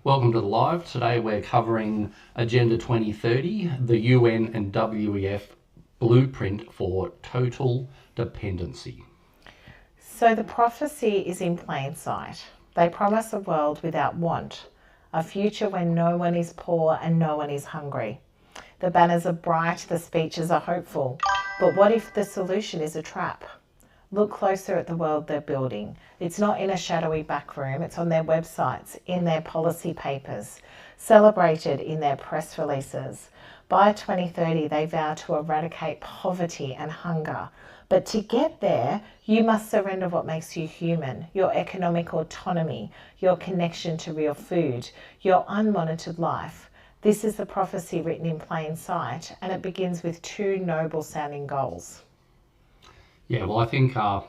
Welcome to the live. Today we're covering Agenda 2030, the UN and WEF blueprint for total dependency. So the prophecy is in plain sight. They promise a world without want, a future when no one is poor and no one is hungry. The banners are bright, the speeches are hopeful. But what if the solution is a trap? Look closer at the world they're building. It's not in a shadowy back room, it's on their websites, in their policy papers, celebrated in their press releases. By 2030, they vow to eradicate poverty and hunger. But to get there, you must surrender what makes you human, your economic autonomy, your connection to real food, your unmonitored life. This is the prophecy written in plain sight, and it begins with two noble sounding goals. Yeah, well, I think, for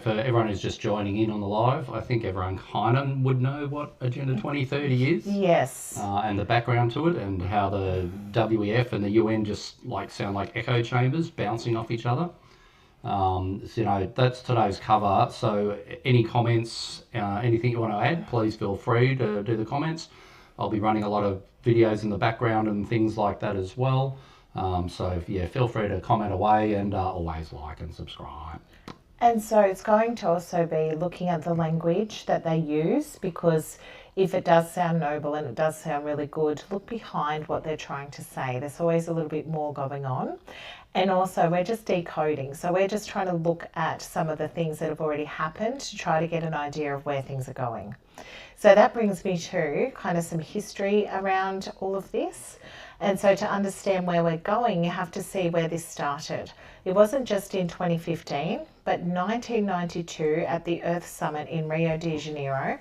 everyone who's just joining in on the live, I think everyone kind of would know what Agenda 2030 is. Yes. And the background to it, and how the WEF and the UN just sound like echo chambers bouncing off each other. That's today's cover. So any comments, anything you want to add, please feel free to do the comments. I'll be running a lot of videos in the background and things like that as well. Feel free to comment away, and always like and subscribe. And so it's going to also be looking at the language that they use, because if it does sound noble and it does sound really good, look behind what they're trying to say. There's always a little bit more going on. And also we're just decoding. So we're just trying to look at some of the things that have already happened to try to get an idea of where things are going. So that brings me to kind of some history around all of this. And so to understand where we're going, you have to see where this started. It wasn't just in 2015, but 1992 at the Earth Summit in Rio de Janeiro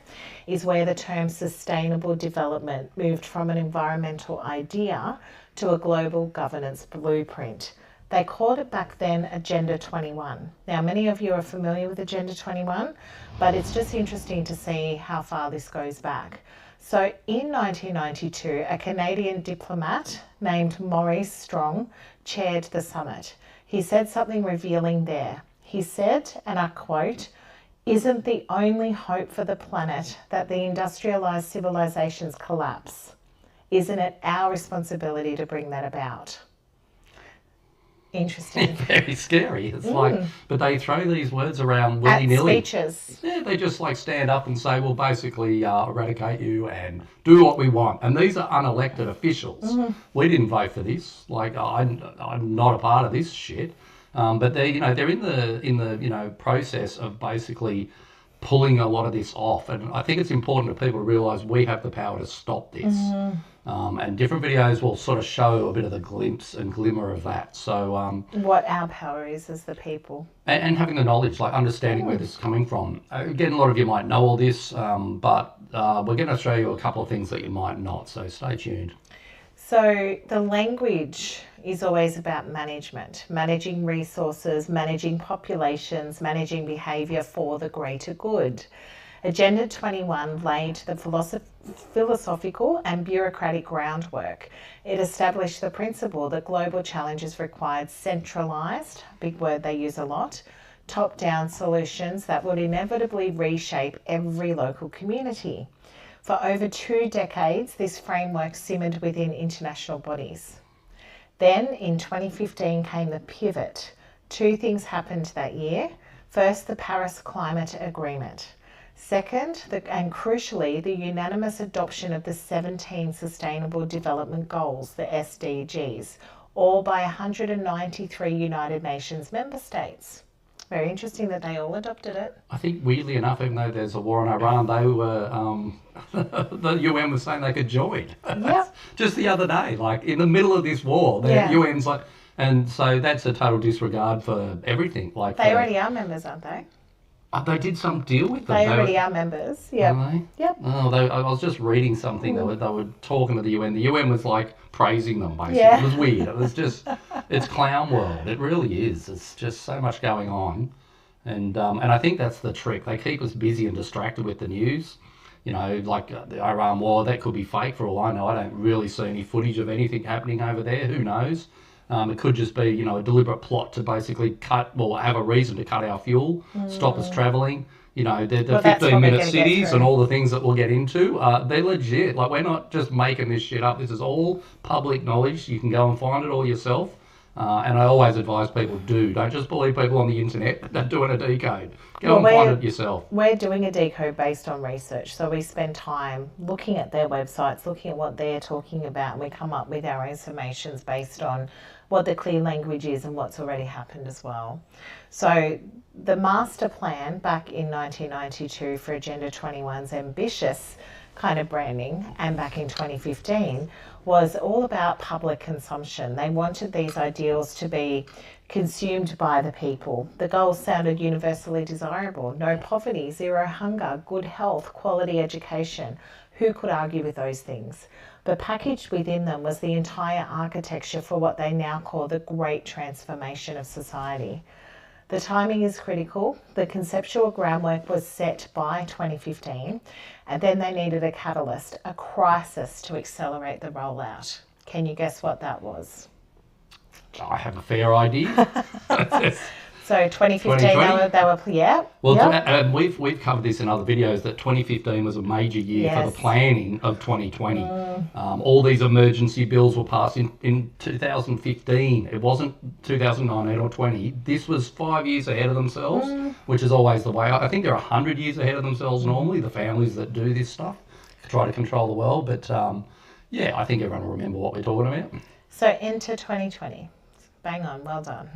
is where the term sustainable development moved from an environmental idea to a global governance blueprint. They called it back then Agenda 21. Now, many of you are familiar with Agenda 21, but it's just interesting to see how far this goes back. So in 1992, a Canadian diplomat named Maurice Strong chaired the summit. He said something revealing there. He said, and I quote, "Isn't the only hope for the planet that the industrialized civilizations collapse? Isn't it our responsibility to bring that about?" Interesting. Very scary. It's but they throw these words around willy-nilly. At speeches. Yeah, they just stand up and say, we'll basically eradicate you and do what we want. And these are unelected officials. Mm-hmm. We didn't vote for this. I'm not a part of this shit. But they're in the process of basically pulling a lot of this off. And I think it's important for people to realise we have the power to stop this. Mm-hmm. And different videos will sort of show a bit of the glimpse and glimmer of that. So what our power is as the people. And having the knowledge, understanding where this is coming from. Again, a lot of you might know all this, but we're going to show you a couple of things that you might not. So stay tuned. So the language is always about management, managing resources, managing populations, managing behaviour for the greater good. Agenda 21 laid the philosophical and bureaucratic groundwork. It established the principle that global challenges required centralised, big word they use a lot, top-down solutions that would inevitably reshape every local community. For over 2 decades, this framework simmered within international bodies. Then in 2015 came the pivot. 2 things happened that year. First, the Paris Climate Agreement. Second, and crucially, the unanimous adoption of the 17 Sustainable Development Goals, the SDGs, all by 193 United Nations member states. Very interesting that they all adopted it. I think weirdly enough, even though there's a war in Iran, they were, the UN was saying they could join. Yep. Just the other day, in the middle of this war, the UN's and so that's a total disregard for everything. They already are members, aren't they? They did some deal with them. They already are members. Yeah. Are they? Yep. Oh, I was just reading something. They were talking to the UN. The UN was praising them, basically. Yeah. It was weird. It was just, it's clown world. It really is. It's just so much going on. And I think that's the trick. They keep us busy and distracted with the news. The Iran war, that could be fake for all I know. I don't really see any footage of anything happening over there. Who knows? It could just be, a deliberate plot to basically have a reason to cut our fuel, stop us travelling, You know, the Well, that's what we're 15-minute gonna get cities through. and all the things that we'll get into, they're legit. Like, we're not just making this shit up. This is all public knowledge. You can go and find it all yourself. And I always advise people, don't just believe people on the internet that are doing a decode. Go and find it yourself. We're doing a decode based on research. So we spend time looking at their websites, looking at what they're talking about, and we come up with our summations based on what the clear language is and what's already happened as well. So the master plan back in 1992 for Agenda 21's ambitious kind of branding, and back in 2015 was all about public consumption. They wanted these ideals to be consumed by the people. The goals sounded universally desirable: no poverty, zero hunger, good health, quality education. Who could argue with those things? But packaged within them was the entire architecture for what they now call the great transformation of society. The timing is critical. The conceptual groundwork was set by 2015, and then they needed a catalyst, a crisis to accelerate the rollout. Can you guess what that was? I have a fair idea. So 2015, they were yeah. Well, yep. and we've covered this in other videos, that 2015 was a major year for the planning of 2020. All these emergency bills were passed in 2015. It wasn't 2019 or 20. This was 5 years ahead of themselves, which is always the way. I think they're 100 years ahead of themselves normally, the families that do this stuff, try to control the world. But yeah, I think everyone will remember what we're talking about. So enter 2020. Bang on, well done.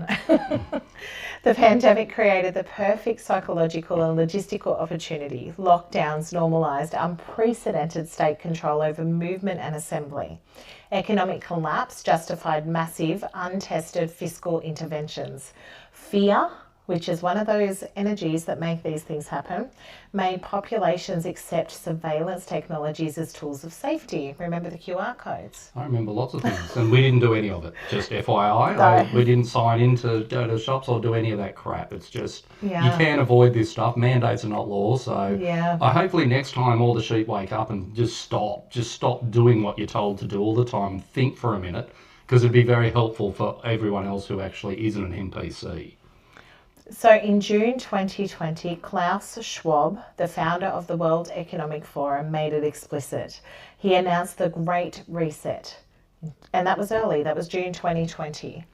The pandemic created the perfect psychological and logistical opportunity. Lockdowns normalised unprecedented state control over movement and assembly. Economic collapse justified massive, untested fiscal interventions. Fear, which is one of those energies that make these things happen, made populations accept surveillance technologies as tools of safety. Remember the QR codes? I remember lots of things, and we didn't do any of it. Just FYI, we didn't sign in to go to shops or do any of that crap. It's just, you can't avoid this stuff. Mandates are not law, so hopefully next time all the sheep wake up and just stop doing what you're told to do all the time. Think for a minute, because it'd be very helpful for everyone else who actually isn't an NPC. So in June 2020, Klaus Schwab, the founder of the World Economic Forum, made it explicit. He announced the Great Reset, and that was early, that was June 2020.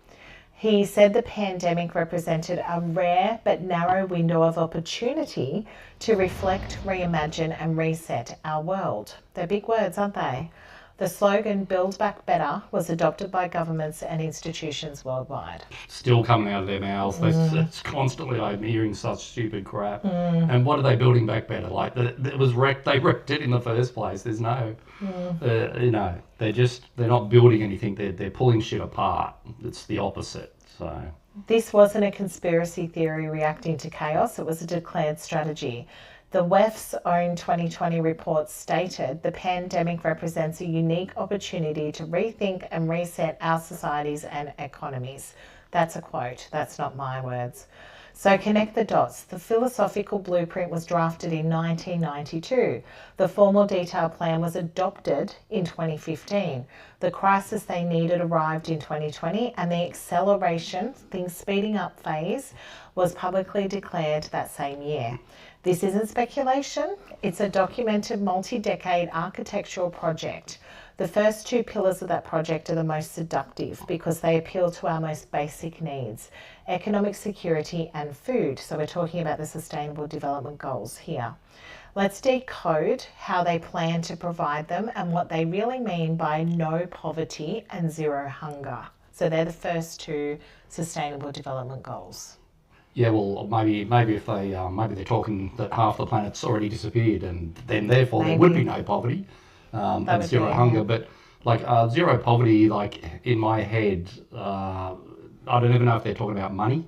He said the pandemic represented a rare but narrow window of opportunity to reflect, reimagine and reset our world. They're big words, aren't they? The slogan "Build Back Better" was adopted by governments and institutions worldwide. Still coming out of their mouths. It's constantly, I'm hearing such stupid crap. And what are they building back better? Like, it was wrecked. They wrecked it in the first place. There's no, you know, they're not building anything. They're pulling shit apart. It's the opposite. So this wasn't a conspiracy theory reacting to chaos. It was a declared strategy. The WEF's own 2020 report stated the pandemic represents a unique opportunity to rethink and reset our societies and economies. That's a quote, that's not my words. So connect the dots. The philosophical blueprint was drafted in 1992. The formal detailed plan was adopted in 2015. The crisis they needed arrived in 2020, and the acceleration, things speeding up phase, was publicly declared that same year. This isn't speculation, it's a documented multi-decade architectural project. The first two pillars of that project are the most seductive because they appeal to our most basic needs: economic security and food. So we're talking about the Sustainable Development Goals here. Let's decode how they plan to provide them and what they really mean by no poverty and zero hunger. So they're the first two Sustainable Development Goals. Yeah, well, maybe if maybe they're talking that half the planet's already disappeared, and then therefore there would be no poverty and zero hunger. But like zero poverty, like in my head, I don't even know if they're talking about money.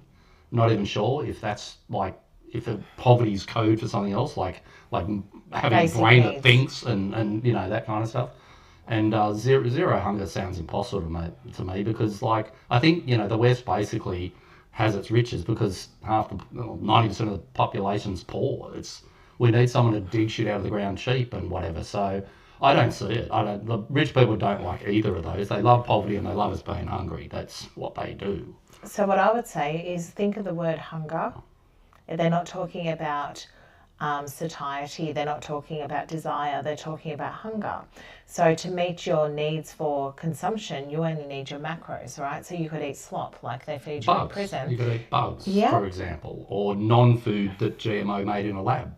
Not even sure if that's like if poverty's code for something else, like having basic a brain needs that thinks and you know that kind of stuff. And zero hunger sounds impossible to me because like I think you know the West basically has its riches because 90% of the population's poor. We need someone to dig shit out of the ground cheap and whatever. So I don't see it. The rich people don't like either of those. They love poverty and they love us being hungry. That's what they do. So what I would say is think of the word hunger. They're not talking about satiety. They're not talking about desire. They're talking about hunger. So to meet your needs for consumption, you only need your macros, right? So you could eat slop like they feed you in Bugs. prison. You could eat bugs, Yeah. for example, or non-food that GMO made in a lab.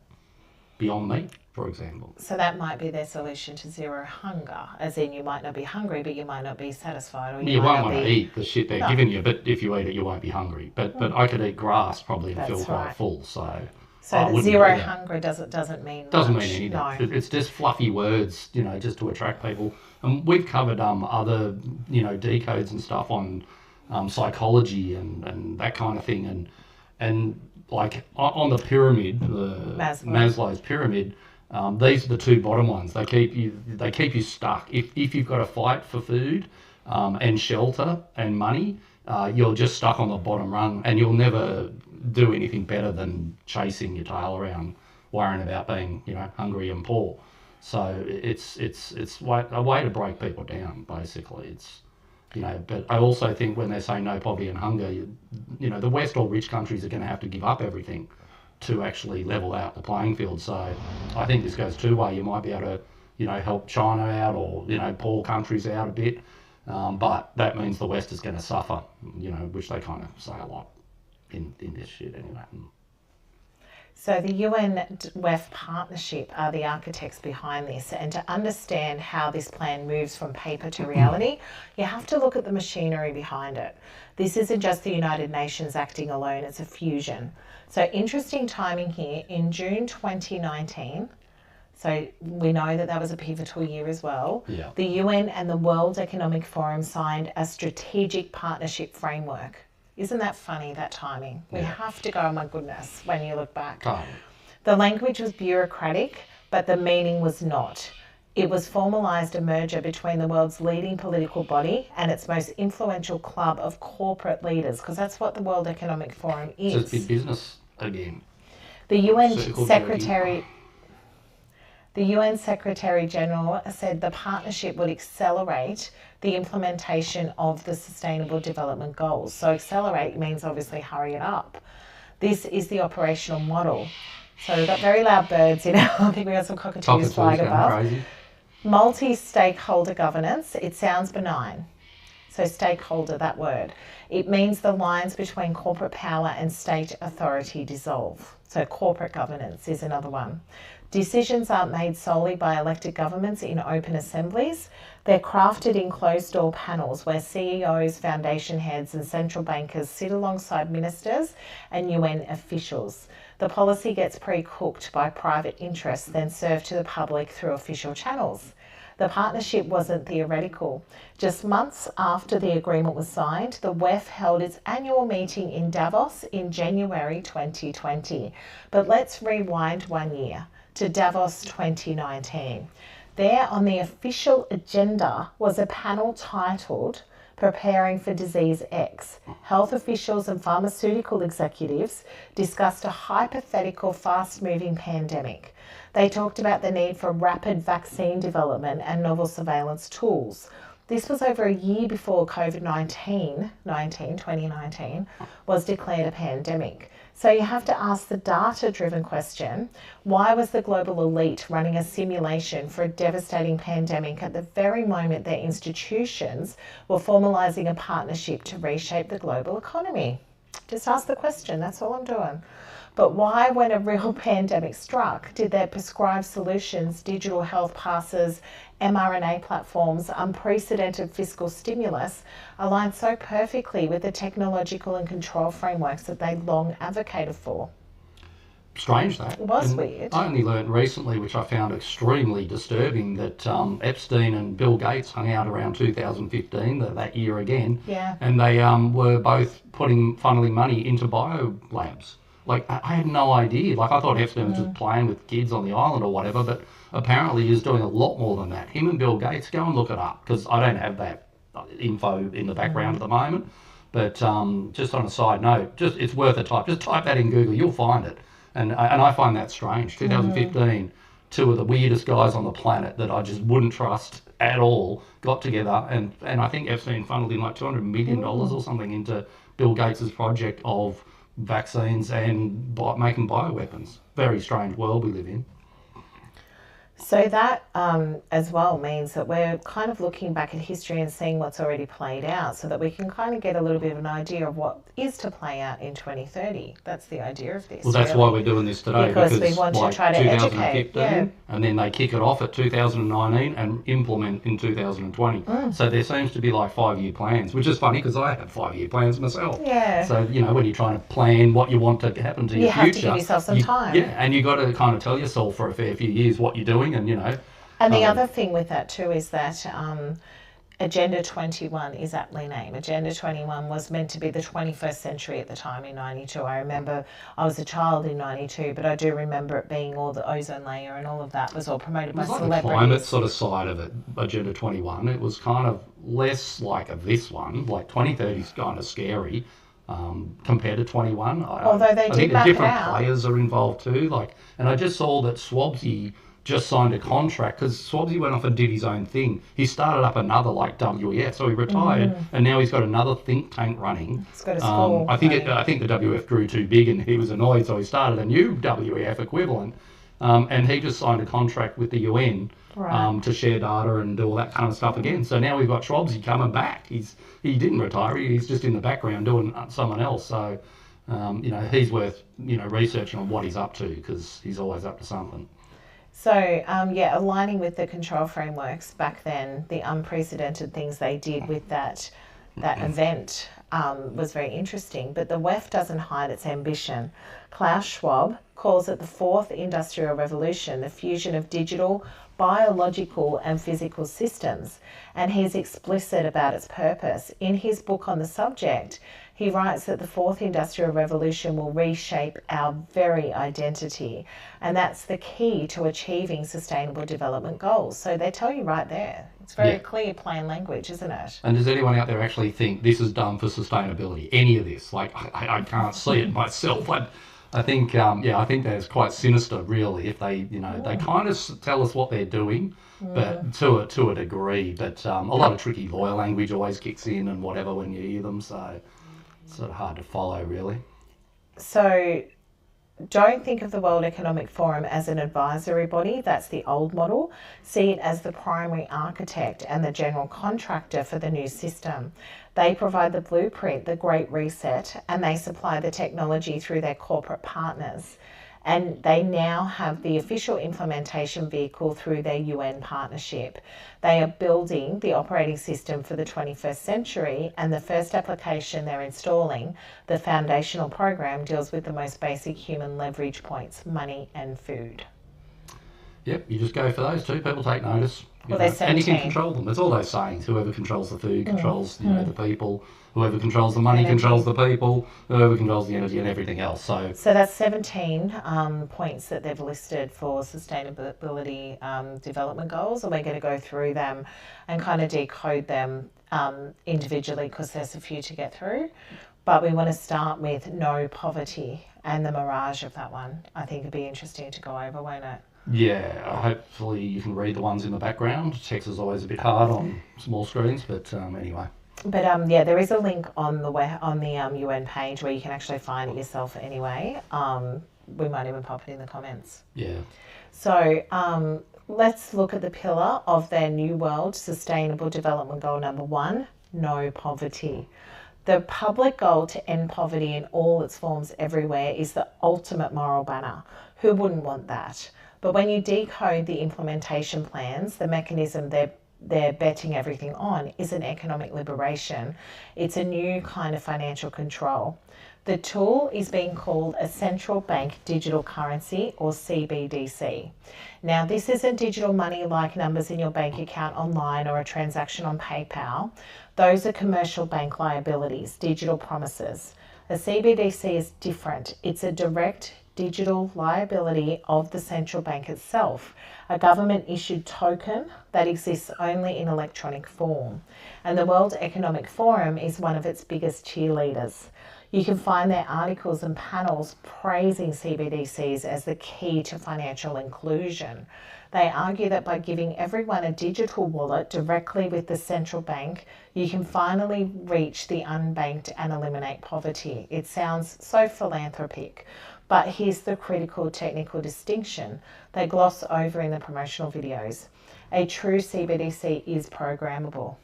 Beyond meat, for example. So that might be their solution to zero hunger, as in you might not be hungry, but you might not be satisfied, or You might won't not want to be... eat the shit they're giving you, but if you eat it, you won't be hungry. But I could eat grass probably and feel That's quite right. full. So I So wouldn't zero do that. hunger doesn't mean Doesn't much. mean anything. No. It's just fluffy words, just to attract people. And we've covered other, decodes and stuff on psychology and that kind of thing. And like on the pyramid, the Maslow's pyramid, these are the two bottom ones. They keep you stuck. If you've got to fight for food and shelter and money, you're just stuck on the bottom rung, and you'll never do anything better than chasing your tail around, worrying about being hungry and poor. So it's a way to break people down, basically. It's but I also think when they say no poverty and hunger, the West or rich countries are going to have to give up everything to actually level out the playing field. So I think this goes two ways. You might be able to, help China out or, poor countries out a bit. But that means the West is going to suffer, which they kind of say a lot in this shit anyway. So the UN-WEF partnership are the architects behind this, and to understand how this plan moves from paper to reality, you have to look at the machinery behind it. This isn't just the United Nations acting alone, it's a fusion. So interesting timing here, in June 2019, so we know that was a pivotal year as well, Yeah. the UN and the World Economic Forum signed a strategic partnership framework. Isn't that funny, that timing? We have to go, oh my goodness, when you look back. The language was bureaucratic, but the meaning was not. It was formalised a merger between the world's leading political body and its most influential club of corporate leaders, because that's what the World Economic Forum is. Just big business again. The UN Secretary General said the partnership would accelerate the implementation of the Sustainable Development Goals. So accelerate means obviously hurry it up. This is the operational model. So we've got very loud birds, I think we've got some cockatoos flying above. Crazy. Multi-stakeholder governance, it sounds benign. So stakeholder, that word. It means the lines between corporate power and state authority dissolve. So corporate governance is another one. Decisions aren't made solely by elected governments in open assemblies. They're crafted in closed-door panels where CEOs, foundation heads and central bankers sit alongside ministers and UN officials. The policy gets pre-cooked by private interests, then served to the public through official channels. The partnership wasn't theoretical. Just months after the agreement was signed, the WEF held its annual meeting in Davos in January 2020. But let's rewind 1 year to Davos 2019. There on the official agenda was a panel titled Preparing for Disease X. Health officials and pharmaceutical executives discussed a hypothetical fast-moving pandemic. They talked about the need for rapid vaccine development and novel surveillance tools. This was over a year before COVID-19, 2019, was declared a pandemic. So you have to ask the data-driven question, why was the global elite running a simulation for a devastating pandemic at the very moment their institutions were formalising a partnership to reshape the global economy? Just ask the question, that's all I'm doing. But why, when a real pandemic struck, did their prescribed solutions, digital health passes, mRNA platforms, unprecedented fiscal stimulus, align so perfectly with the technological and control frameworks that they long advocated for? Strange that. It was weird. I only learned recently, which I found extremely disturbing, that Epstein and Bill Gates hung out around 2015, that year again, Yeah. and they were both funneling money into biolabs. Like, I had no idea. Like, I thought Epstein was just playing with kids on the island or whatever, but apparently he's doing a lot more than that. Him and Bill Gates, go and look it up, because I don't have that info in the background at the moment. But just on a side note, it's worth a type. Just type that in Google, you'll find it. And I find that strange. 2015, two of the weirdest guys on the planet that I just wouldn't trust at all got together, and I think Epstein funneled in like $200 million or something into Bill Gates's project of vaccines and making bioweapons. Very strange world we live in. So that as well means that we're kind of looking back at history and seeing what's already played out so that we can kind of get a little bit of an idea of what is to play out in 2030. That's the idea of this. Well, that's why we're doing this today, because we want like to try to 2015, educate. and then they kick it off at 2019 and implement in 2020. So there seems to be like 5-year plans, which is funny because I have 5-year plans myself. Yeah. So, you know, when you're trying to plan what you want to happen to your future. You have to give yourself some time. Yeah, and you got to kind of tell yourself for a fair few years what you're doing and, you know. And the other thing with that too is that Agenda 21 is aptly named. Agenda 21 was meant to be the 21st century at the time in 92. I remember I was a child in 92, but I do remember it being all the ozone layer and all of that was all promoted by celebrities. Like the climate sort of side of it, Agenda 21, it was kind of less like this one. Like 2030 is kind of scary compared to 21. Although they did I think map different it out. players are involved too. Like, and I just saw that Swabsy just signed a contract because Swabsy went off and did his own thing. He started up another like WEF, so he retired, and now he's got another think tank running. He's got a school. I think the WF grew too big and he was annoyed, so he started a new WEF equivalent, and he just signed a contract with the UN to share data and do all that kind of stuff again. So now we've got Swabsy coming back. He didn't retire. He's just in the background doing someone else. So you know, he's worth researching on what he's up to because he's always up to something. So, aligning with the control frameworks back then, the unprecedented things they did with that event was very interesting. But the WEF doesn't hide its ambition. Klaus Schwab calls it the fourth industrial revolution, the fusion of digital, biological and physical systems. And he's explicit about its purpose. In his book on the subject, he writes that the fourth industrial revolution will reshape our very identity. And that's the key to achieving sustainable development goals. So they tell you right there. It's very clear, plain language, isn't it? And does anyone out there actually think this is done for sustainability? Any of this? Like, I can't see it myself. I think, I think that's quite sinister, really, if they, they kind of tell us what they're doing, but to a degree. But a lot of tricky lawyer language always kicks in and whatever when you hear them, so it's sort of hard to follow, really. So don't think of the World Economic Forum as an advisory body. That's the old model. See it as the primary architect and the general contractor for the new system. They provide the blueprint, the Great Reset, and they supply the technology through their corporate partners. And they now have the official implementation vehicle through their UN partnership. They are building the operating system for the 21st century, and the first application they're installing, the foundational program, deals with the most basic human leverage points, money and food. Yep, you just go for those two. People take notice. Well, there's 17. And you can control them. It's all those sayings. Whoever controls the food controls the people. Whoever controls the money controls the people. Whoever controls the energy and everything else. So that's 17 points that they've listed for sustainability development goals, and we're going to go through them and kind of decode them individually because there's a few to get through. But we want to start with no poverty and the mirage of that one. I think it'd be interesting to go over, won't it? Yeah, hopefully you can read the ones in the background. Text is always a bit hard on small screens, but anyway. But there is a link on the UN page where you can actually find it yourself anyway. We might even pop it in the comments. Yeah. So let's look at the pillar of their New World Sustainable Development Goal number 1, no poverty. The public goal to end poverty in all its forms everywhere is the ultimate moral banner. Who wouldn't want that? But when you decode the implementation plans, the mechanism they're betting everything on is an economic liberation. It's a new kind of financial control. The tool is being called a central bank digital currency, or CBDC. Now, this isn't digital money like numbers in your bank account online or a transaction on PayPal. Those are commercial bank liabilities, digital promises. A CBDC is different. It's a direct digital liability of the central bank itself, a government-issued token that exists only in electronic form. And the World Economic Forum is one of its biggest cheerleaders. You can find their articles and panels praising CBDCs as the key to financial inclusion. They argue that by giving everyone a digital wallet directly with the central bank, you can finally reach the unbanked and eliminate poverty. It sounds so philanthropic, but here's the critical technical distinction they gloss over in the promotional videos. A true CBDC is programmable,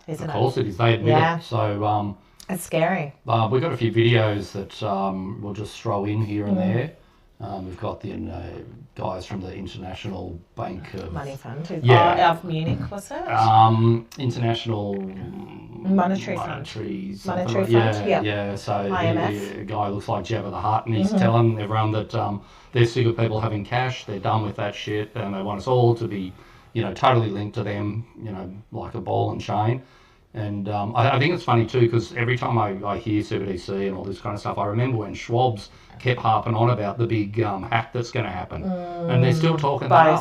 isn't it? Of course it is. They admit it. So it's scary. we've got a few videos that we'll just throw in here and there. We've got the guys from the International Bank of Money Fund. Of Munich, was it? International Monetary Fund. Monetary Fund, yeah. So a guy looks like Jabba the Hutt, and he's telling everyone that they're sick of people having cash. They're done with that shit, and they want us all to be, totally linked to them, like a ball and chain. And I think it's funny too, because every time I hear CBDC and all this kind of stuff, I remember when Schwab's kept harping on about the big hack that's going to happen, and they're still talking about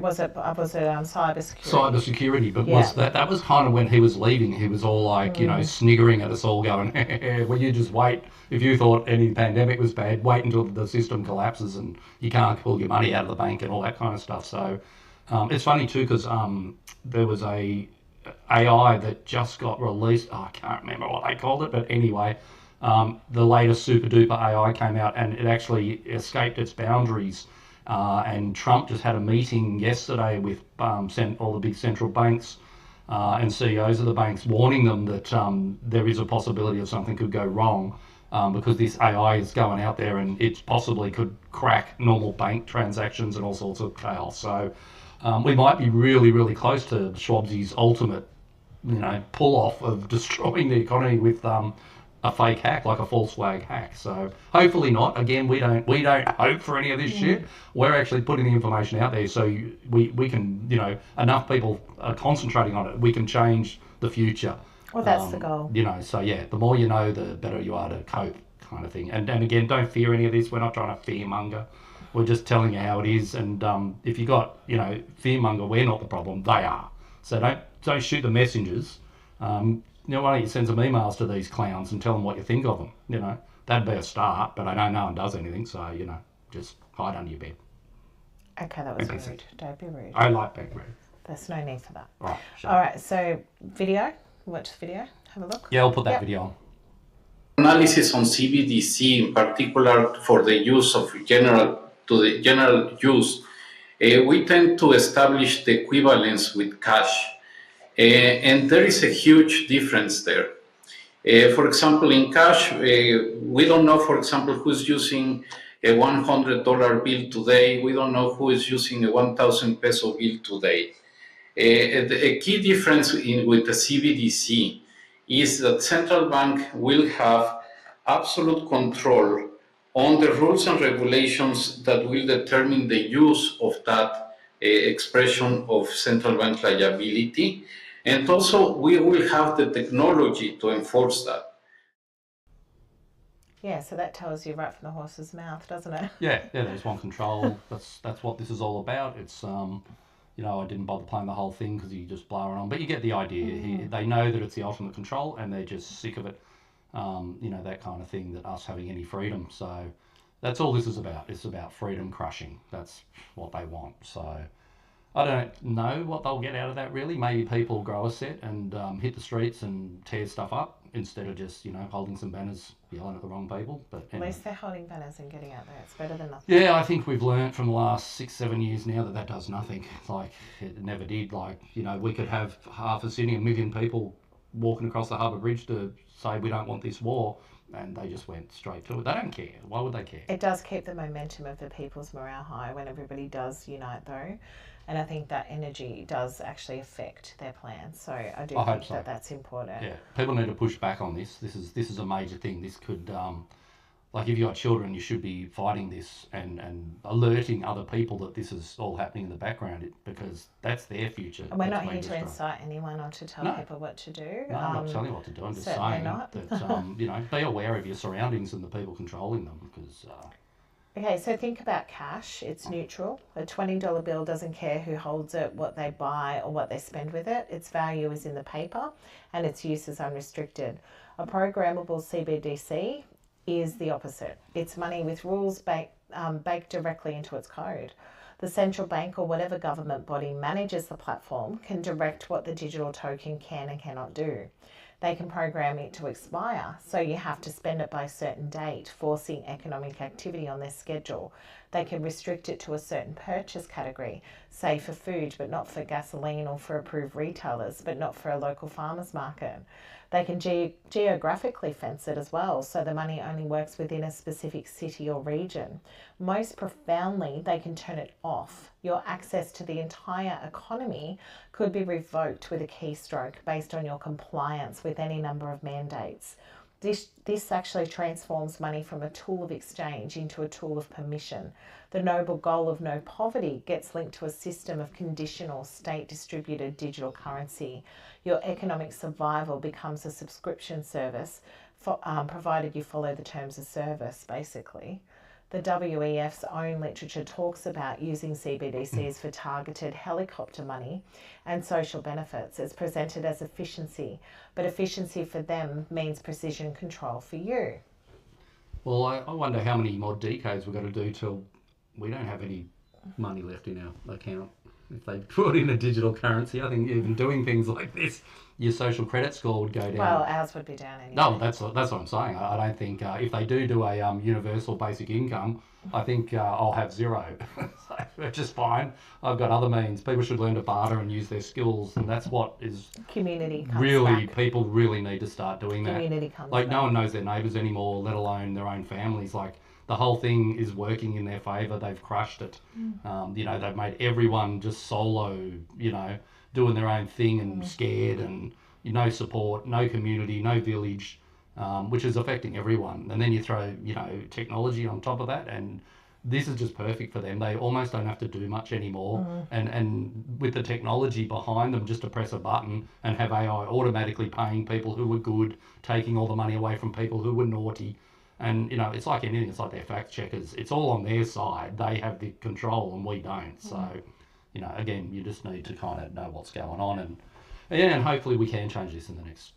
was it cybersecurity? Cybersecurity, but that was kind of when he was leaving. He was all like, sniggering at us all, going, "Well, you just wait. If you thought any pandemic was bad, wait until the system collapses and you can't pull your money out of the bank and all that kind of stuff." So it's funny too, because there was a AI that just got released. I can't remember what they called it, but anyway, the latest super duper AI came out and it actually escaped its boundaries. And Trump just had a meeting yesterday with all the big central banks and CEOs of the banks, warning them that there is a possibility of something could go wrong because this AI is going out there and it possibly could crack normal bank transactions and all sorts of chaos. So we might be really, really close to Schwab's ultimate, pull-off of destroying the economy with a fake hack, like a false flag hack. So hopefully not. Again, we don't hope for any of this shit. We're actually putting the information out there so we can, enough people are concentrating on it. We can change the future. Well, that's the goal. So yeah, the more you know, the better you are to cope, kind of thing. And again, don't fear any of this. We're not trying to fearmonger. We're just telling you how it is. And if you got, fearmonger, we're not the problem. They are. So don't shoot the messengers. Why don't you send some emails to these clowns and tell them what you think of them? That'd be a start, but I know no one does anything, so, just hide under your bed. Okay, that was rude. Don't be rude. I like being rude. There's no need for that. All right. All right, so video. Watch the video. Have a look. Yeah, I'll put that video on. Analysis on CBDC, in particular for the use of general use, we tend to establish the equivalence with cash. And there is a huge difference there. For example, in cash, we don't know, for example, who's using a $100 bill today. We don't know who is using a 1,000 peso bill today. A key difference with the CBDC is that central bank will have absolute control on the rules and regulations that will determine the use of that expression of central bank liability. And also, we will have the technology to enforce that. Yeah, so that tells you right from the horse's mouth, doesn't it? Yeah, there's one control. That's what this is all about. It's, I didn't bother playing the whole thing because you just blow it on. But you get the idea. They know that it's the ultimate control and they're just sick of it, that kind of thing, that us having any freedom. So that's all this is about. It's about freedom crushing. That's what they want. So I don't know what they'll get out of that, really. Maybe people grow a set and hit the streets and tear stuff up instead of just, holding some banners, yelling at the wrong people. But anyway. At least they're holding banners and getting out there. It's better than nothing. Yeah, I think we've learned from the last 6-7 years now that does nothing. Like, it never did. Like, we could have half a city, 1 million people walking across the Harbour Bridge to say we don't want this war, and they just went straight to it. They don't care. Why would they care? It does keep the momentum of the people's morale high when everybody does unite, though. And I think that energy does actually affect their plans. So I do think that that's important. Yeah, people need to push back on this. This is a major thing. This could, like, if you've got children, you should be fighting this and alerting other people that this is all happening in the background, because that's their future. And we're not here to incite anyone or to tell people what to do. No, I'm not telling you what to do. I'm just saying that, be aware of your surroundings and the people controlling them, because... Okay, so think about cash. It's neutral. A $20 bill doesn't care who holds it, what they buy, or what they spend with it. Its value is in the paper and its use is unrestricted. A programmable CBDC is the opposite. It's money with rules baked directly into its code. The central bank or whatever government body manages the platform can direct what the digital token can and cannot do. They can program it to expire, so you have to spend it by a certain date, forcing economic activity on their schedule. They can restrict it to a certain purchase category, say for food, but not for gasoline, or for approved retailers, but not for a local farmer's market. They can geographically fence it as well, so the money only works within a specific city or region. Most profoundly, they can turn it off. Your access to the entire economy could be revoked with a keystroke based on your compliance with any number of mandates. This actually transforms money from a tool of exchange into a tool of permission. The noble goal of no poverty gets linked to a system of conditional state-distributed digital currency. Your economic survival becomes a subscription service, provided you follow the terms of service, basically. The WEF's own literature talks about using CBDCs for targeted helicopter money and social benefits. It's presented as efficiency, but efficiency for them means precision control for you. Well, I wonder how many more decodes we've got to do till we don't have any money left in our account. If they put in a digital currency, I think even doing things like this, your social credit score would go down. Well, ours would be down anyway. No, that's what I'm saying. I don't think if they do a universal basic income, I think I'll have zero. So, just fine. I've got other means. People should learn to barter and use their skills, and that's what is community comes really back. People really need to start doing that. Community comes like back. No one knows their neighbours anymore, let alone their own families. Like the whole thing is working in their favour. They've crushed it. They've made everyone just solo. Doing their own thing and scared and no support, no community, no village, which is affecting everyone. And then you throw, technology on top of that, and this is just perfect for them. They almost don't have to do much anymore. And with the technology behind them, just to press a button and have AI automatically paying people who were good, taking all the money away from people who were naughty. And, it's like anything. It's like their fact checkers. It's all on their side. They have the control and we don't. So, again, you just need to kind of know what's going on. And hopefully we can change this in the next,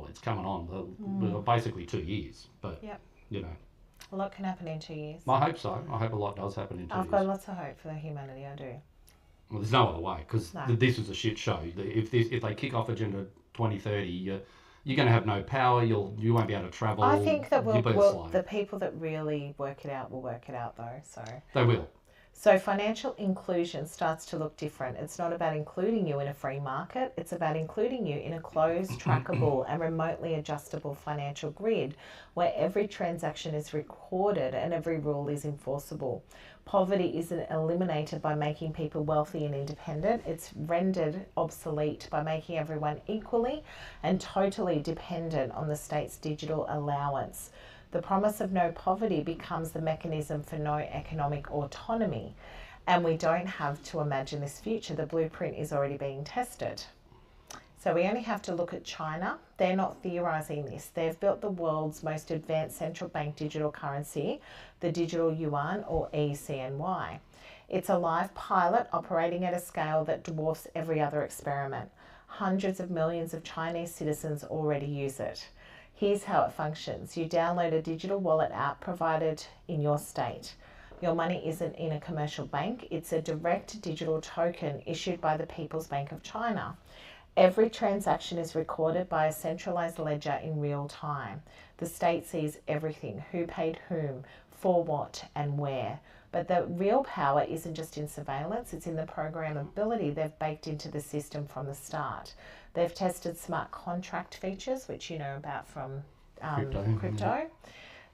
it's coming on, basically 2 years. But, Yep. A lot can happen in 2 years. I hope so. I hope a lot does happen in 2 years. I've got lots of hope for humanity, I do. Well, there's no other way, because No. this is a shit show. If they kick off Agenda 2030, you're going to have no power, you won't be able to travel. I think that you'll be a slave. the people that really work it out will work it out, though. They will. So financial inclusion starts to look different. It's not about including you in a free market. It's about including you in a closed, trackable and remotely adjustable financial grid where every transaction is recorded and every rule is enforceable. Poverty isn't eliminated by making people wealthy and independent. It's rendered obsolete by making everyone equally and totally dependent on the state's digital allowance. The promise of no poverty becomes the mechanism for no economic autonomy. And we don't have to imagine this future. The blueprint is already being tested. So we only have to look at China. They're not theorizing this. They've built the world's most advanced central bank digital currency, the digital yuan, or ECNY. It's a live pilot operating at a scale that dwarfs every other experiment. Hundreds of millions of Chinese citizens already use it. Here's how it functions. You download a digital wallet app provided in your state. Your money isn't in a commercial bank. It's a direct digital token issued by the People's Bank of China. Every transaction is recorded by a centralized ledger in real time. The state sees everything, who paid whom, for what and where. But the real power isn't just in surveillance, it's in the programmability they've baked into the system from the start. They've tested smart contract features, which you know about from crypto.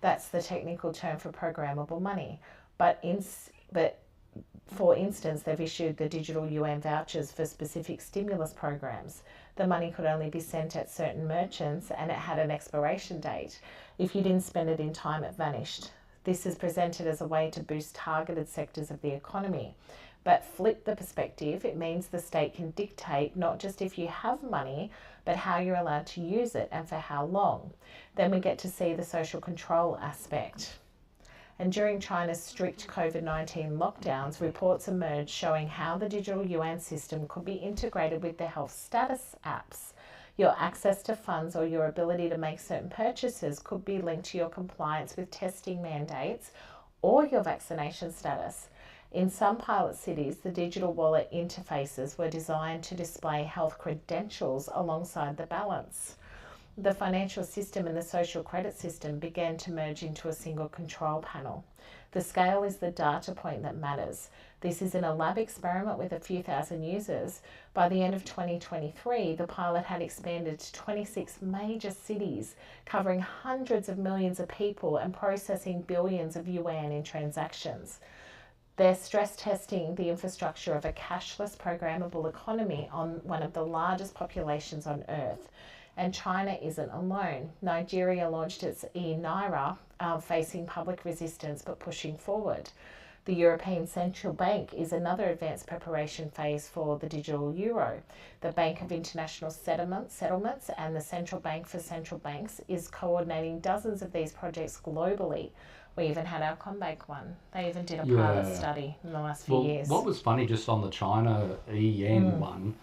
That's the technical term for programmable money. But for instance, they've issued the digital yuan vouchers for specific stimulus programs. The money could only be sent at certain merchants and it had an expiration date. If you didn't spend it in time, it vanished. This is presented as a way to boost targeted sectors of the economy. But flip the perspective, it means the state can dictate not just if you have money, but how you're allowed to use it and for how long. Then we get to see the social control aspect. And during China's strict COVID-19 lockdowns, reports emerged showing how the digital yuan system could be integrated with the health status apps. Your access to funds or your ability to make certain purchases could be linked to your compliance with testing mandates or your vaccination status. In some pilot cities, the digital wallet interfaces were designed to display health credentials alongside the balance. The financial system and the social credit system began to merge into a single control panel. The scale is the data point that matters. This is in a lab experiment with a few thousand users. By the end of 2023, the pilot had expanded to 26 major cities, covering hundreds of millions of people and processing billions of yuan in transactions. They're stress testing the infrastructure of a cashless programmable economy on one of the largest populations on Earth. And China isn't alone. Nigeria launched its e-Naira, facing public resistance but pushing forward. The European Central Bank is another advanced preparation phase for the digital euro. The Bank of International Settlements and the Central Bank for Central Banks is coordinating dozens of these projects globally. We even had our Combank one. They even did a pilot study in the last few years. What was funny just on the China EN one,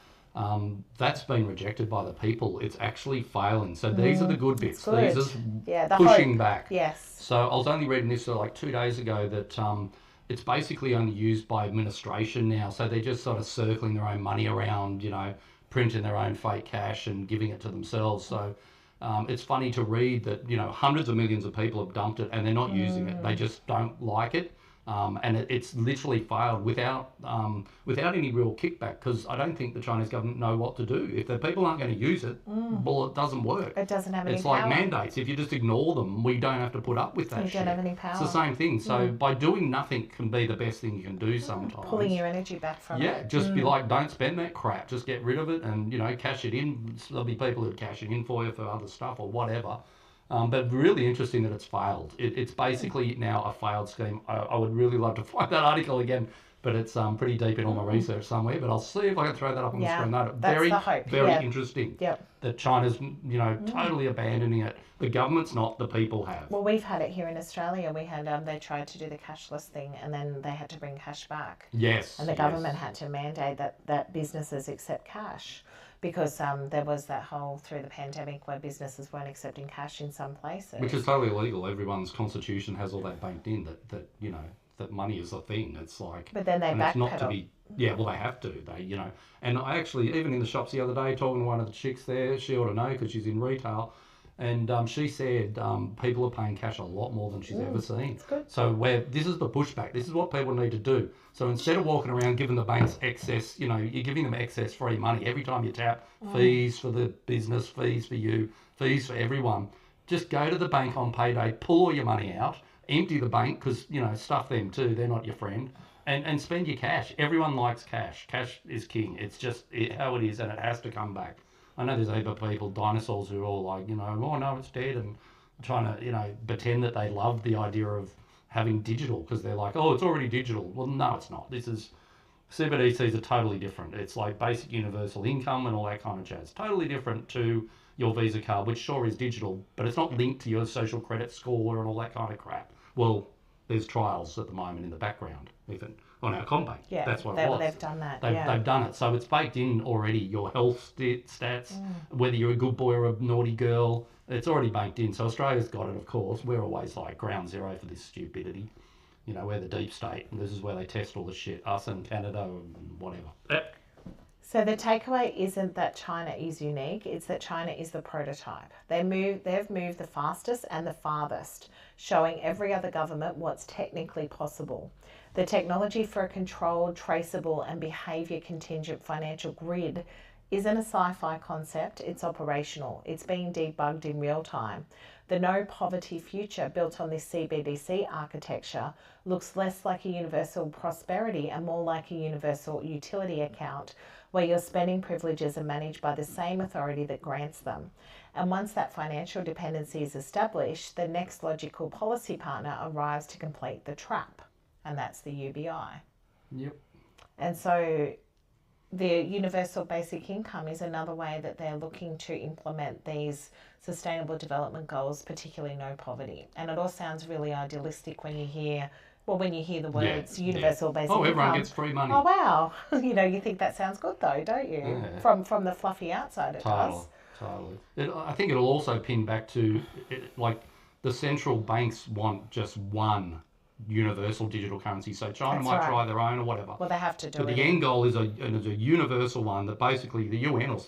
that's been rejected by the people. It's actually failing. So these are the good bits. Good. These are the pushing hope. back. Yes. So I was only reading this like 2 days ago that it's basically only used by administration now. So they're just sort of circling their own money around, you know, printing their own fake cash and giving it to themselves. So it's funny to read that, you know, hundreds of millions of people have dumped it and they're not using it. They just don't like it. And it's literally failed without any real kickback, because I don't think the Chinese government know what to do. If the people aren't going to use it, well, it doesn't work. It doesn't have any It's power. like mandates. If you just ignore them, we don't have to put up with that shit. You don't have any power. It's the same thing. So by doing nothing can be the best thing you can do sometimes. Pulling your energy back from it. Yeah, just be like, don't spend that crap. Just get rid of it and, you know, cash it in. There'll be people who cash it in for you for other stuff or whatever. But really interesting that it's failed. It's basically now a failed scheme. I would really love to find that article again, but it's pretty deep in all my research somewhere. But I'll see if I can throw that up on the screen later. That's the hope. Very interesting. Yep. That China's, you know, totally abandoning it. The government's not, the people have. Well, we've had it here in Australia. We had they tried to do the cashless thing, and then they had to bring cash back. Yes. And the government had to mandate that businesses accept cash. Because there was that whole, through the pandemic, where businesses weren't accepting cash in some places. Which is totally illegal. Everyone's constitution has all that banked in, that you know, that money is a thing. It's like... But then they and it's not to backpedal. be... Yeah, well, they have to. They, you know... And I actually, even in the shops the other day, talking to one of the chicks there, she ought to know because she's in retail, and she said people are paying cash a lot more than she's ever seen. That's good. So this is the pushback. This is what people need to do. So instead of walking around giving the banks excess, you know, you're giving them excess free money every time you tap, fees for the business, fees for you, fees for everyone. Just go to the bank on payday, pull all your money out, empty the bank because, you know, stuff them too. They're not your friend. And spend your cash. Everyone likes cash. Cash is king. It's just how it is, and it has to come back. I know there's heaps of people, dinosaurs, who are all like, you know, oh no, it's dead, and trying to, you know, pretend that they love the idea of having digital because they're like, oh, it's already digital. Well, no, it's not. CBDCs are totally different. It's like basic universal income and all that kind of jazz. Totally different to your Visa card, which sure is digital, but it's not linked to your social credit score and all that kind of crap. Well, there's trials at the moment in the background, even on our Combank. Yeah, that's what it was. they've done that. They've done it. So it's baked in already, your health stats, whether you're a good boy or a naughty girl, it's already baked in. So Australia's got it, of course. We're always like ground zero for this stupidity. You know, we're the deep state, and this is where they test all the shit, us and Canada and whatever. So the takeaway isn't that China is unique, it's that China is the prototype. They've moved the fastest and the farthest, showing every other government what's technically possible. The technology for a controlled, traceable and behaviour contingent financial grid isn't a sci-fi concept, it's operational. It's being debugged in real time. The no poverty future built on this CBDC architecture looks less like a universal prosperity and more like a universal utility account where your spending privileges are managed by the same authority that grants them. And once that financial dependency is established, the next logical policy partner arrives to complete the trap, and that's the UBI. Yep. And so the universal basic income is another way that they're looking to implement these sustainable development goals, particularly no poverty. And it all sounds really idealistic when you hear, the words universal basic income. Oh, everyone gets free money. Oh, wow. You think that sounds good though, don't you? Yeah. From the fluffy outside it does. Totally. I think it'll also pin back to, like, the central banks want just one universal digital currency. So China might try their own or whatever. Well, they have to do it. But the end goal is a universal one that basically the UN or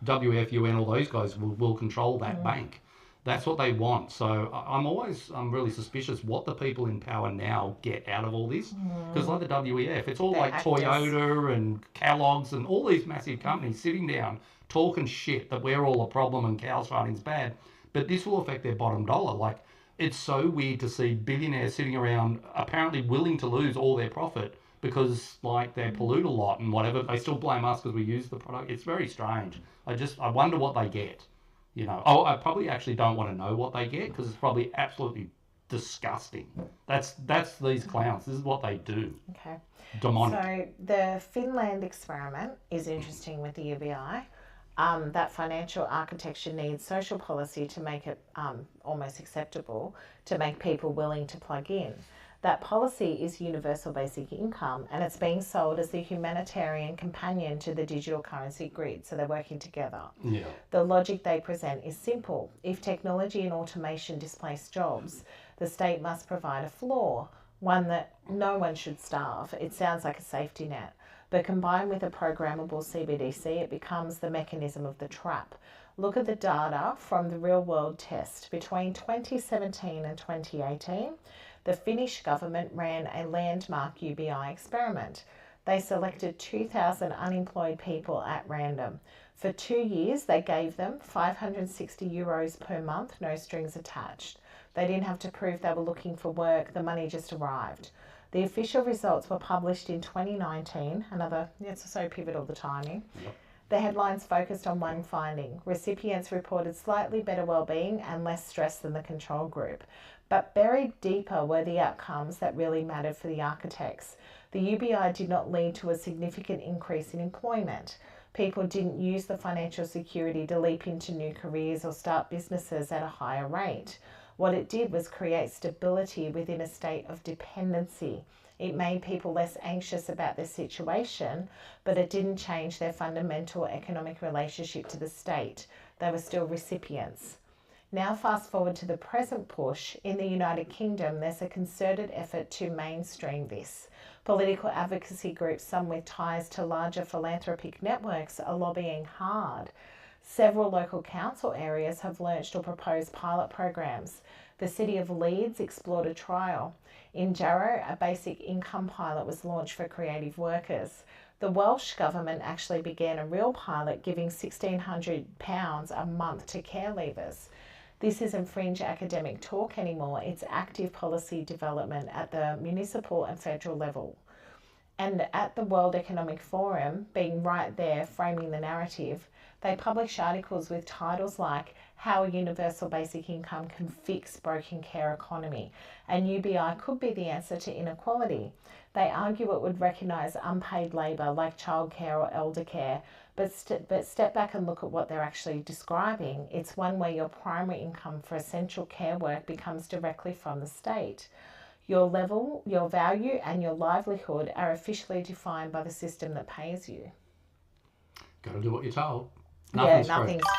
WF, UN, all those guys will control that bank. That's what they want. So I'm really suspicious what the people in power now get out of all this. Because like the WEF, it's all like actors. Toyota and Kellogg's and all these massive companies sitting down talking shit that we're all a problem and cows farting's bad. But this will affect their bottom dollar. Like, it's so weird to see billionaires sitting around apparently willing to lose all their profit because, like, they pollute a lot and whatever. They still blame us because we use the product. It's very strange. I wonder what they get. I probably actually don't want to know what they get because it's probably absolutely disgusting. That's these clowns. This is what they do. Okay. Demonic. So the Finland experiment is interesting with the UBI. That financial architecture needs social policy to make it almost acceptable, to make people willing to plug in. That policy is universal basic income, and it's being sold as the humanitarian companion to the digital currency grid, so they're working together. Yeah. The logic they present is simple. If technology and automation displace jobs, the state must provide a floor, one that no one should starve. It sounds like a safety net. But combined with a programmable CBDC, it becomes the mechanism of the trap. Look at the data from the real-world test. Between 2017 and 2018, the Finnish government ran a landmark UBI experiment. They selected 2,000 unemployed people at random. For 2 years, they gave them €560 per month, no strings attached. They didn't have to prove they were looking for work. The money just arrived. The official results were published in 2019. It's so pivotal, the timing. Yep. The headlines focused on one finding. Recipients reported slightly better well-being and less stress than the control group. But buried deeper were the outcomes that really mattered for the architects. The UBI did not lead to a significant increase in employment. People didn't use the financial security to leap into new careers or start businesses at a higher rate. What it did was create stability within a state of dependency. It made people less anxious about their situation, but it didn't change their fundamental economic relationship to the state. They were still recipients. Now fast forward to the present push. In the United Kingdom, there's a concerted effort to mainstream this. Political advocacy groups, some with ties to larger philanthropic networks, are lobbying hard. Several local council areas have launched or proposed pilot programs. The City of Leeds explored a trial. In Jarrow, a basic income pilot was launched for creative workers. The Welsh Government actually began a real pilot giving £1,600 a month to care leavers. This isn't fringe academic talk anymore. It's active policy development at the municipal and federal level. And at the World Economic Forum, being right there framing the narrative, they publish articles with titles like How a Universal Basic Income Can Fix Broken Care Economy, and UBI could be the answer to inequality. They argue it would recognise unpaid labour like childcare or elder care, but step back and look at what they're actually describing. It's one where your primary income for essential care work becomes directly from the state. Your level, your value and your livelihood are officially defined by the system that pays you. Got to do what you're told. Nothing's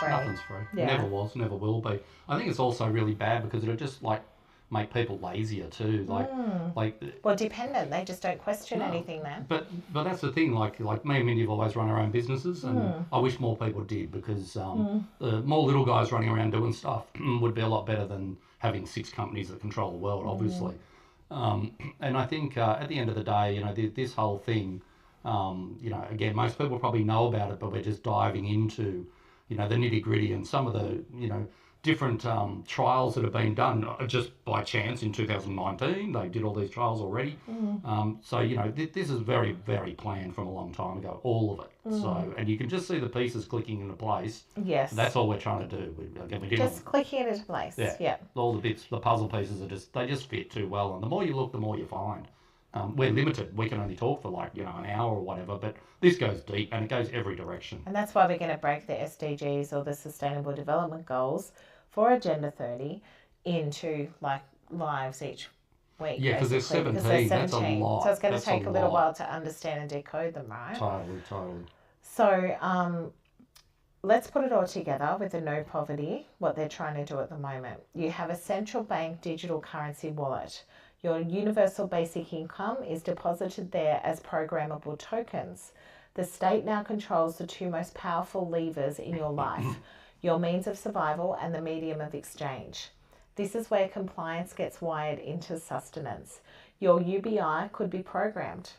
free. Nothing's free. Yeah. Never was, never will be. I think it's also really bad because it'll just make people lazier too. Well, dependent. They just don't question anything then. But that's the thing. Like me and Mindy have always run our own businesses, and I wish more people did because more little guys running around doing stuff would be a lot better than having 6 companies that control the world, obviously. And I think at the end of the day, this whole thing. Again, most people probably know about it, but we're just diving into, the nitty gritty and some of the, different trials that have been done just by chance in 2019. They did all these trials already. This is very, very planned from a long time ago, all of it. So, and you can just see the pieces clicking into place. Yes. That's all we're trying to do. Just clicking it into place. Yeah. All the bits, the puzzle pieces they just fit too well. And the more you look, the more you find. we're limited. We can only talk for like, an hour or whatever, but this goes deep and it goes every direction. And that's why we're going to break the SDGs or the Sustainable Development Goals for Agenda 30 into like lives each week. Yeah, because there's 17. That's a lot. So it's going to That's take a little while to understand and decode them, right? Totally. So let's put it all together with the no poverty, what they're trying to do at the moment. You have a central bank digital currency wallet. Your universal basic income is deposited there as programmable tokens. The state now controls the two most powerful levers in your life, your means of survival and the medium of exchange. This is where compliance gets wired into sustenance. Your UBI could be programmed.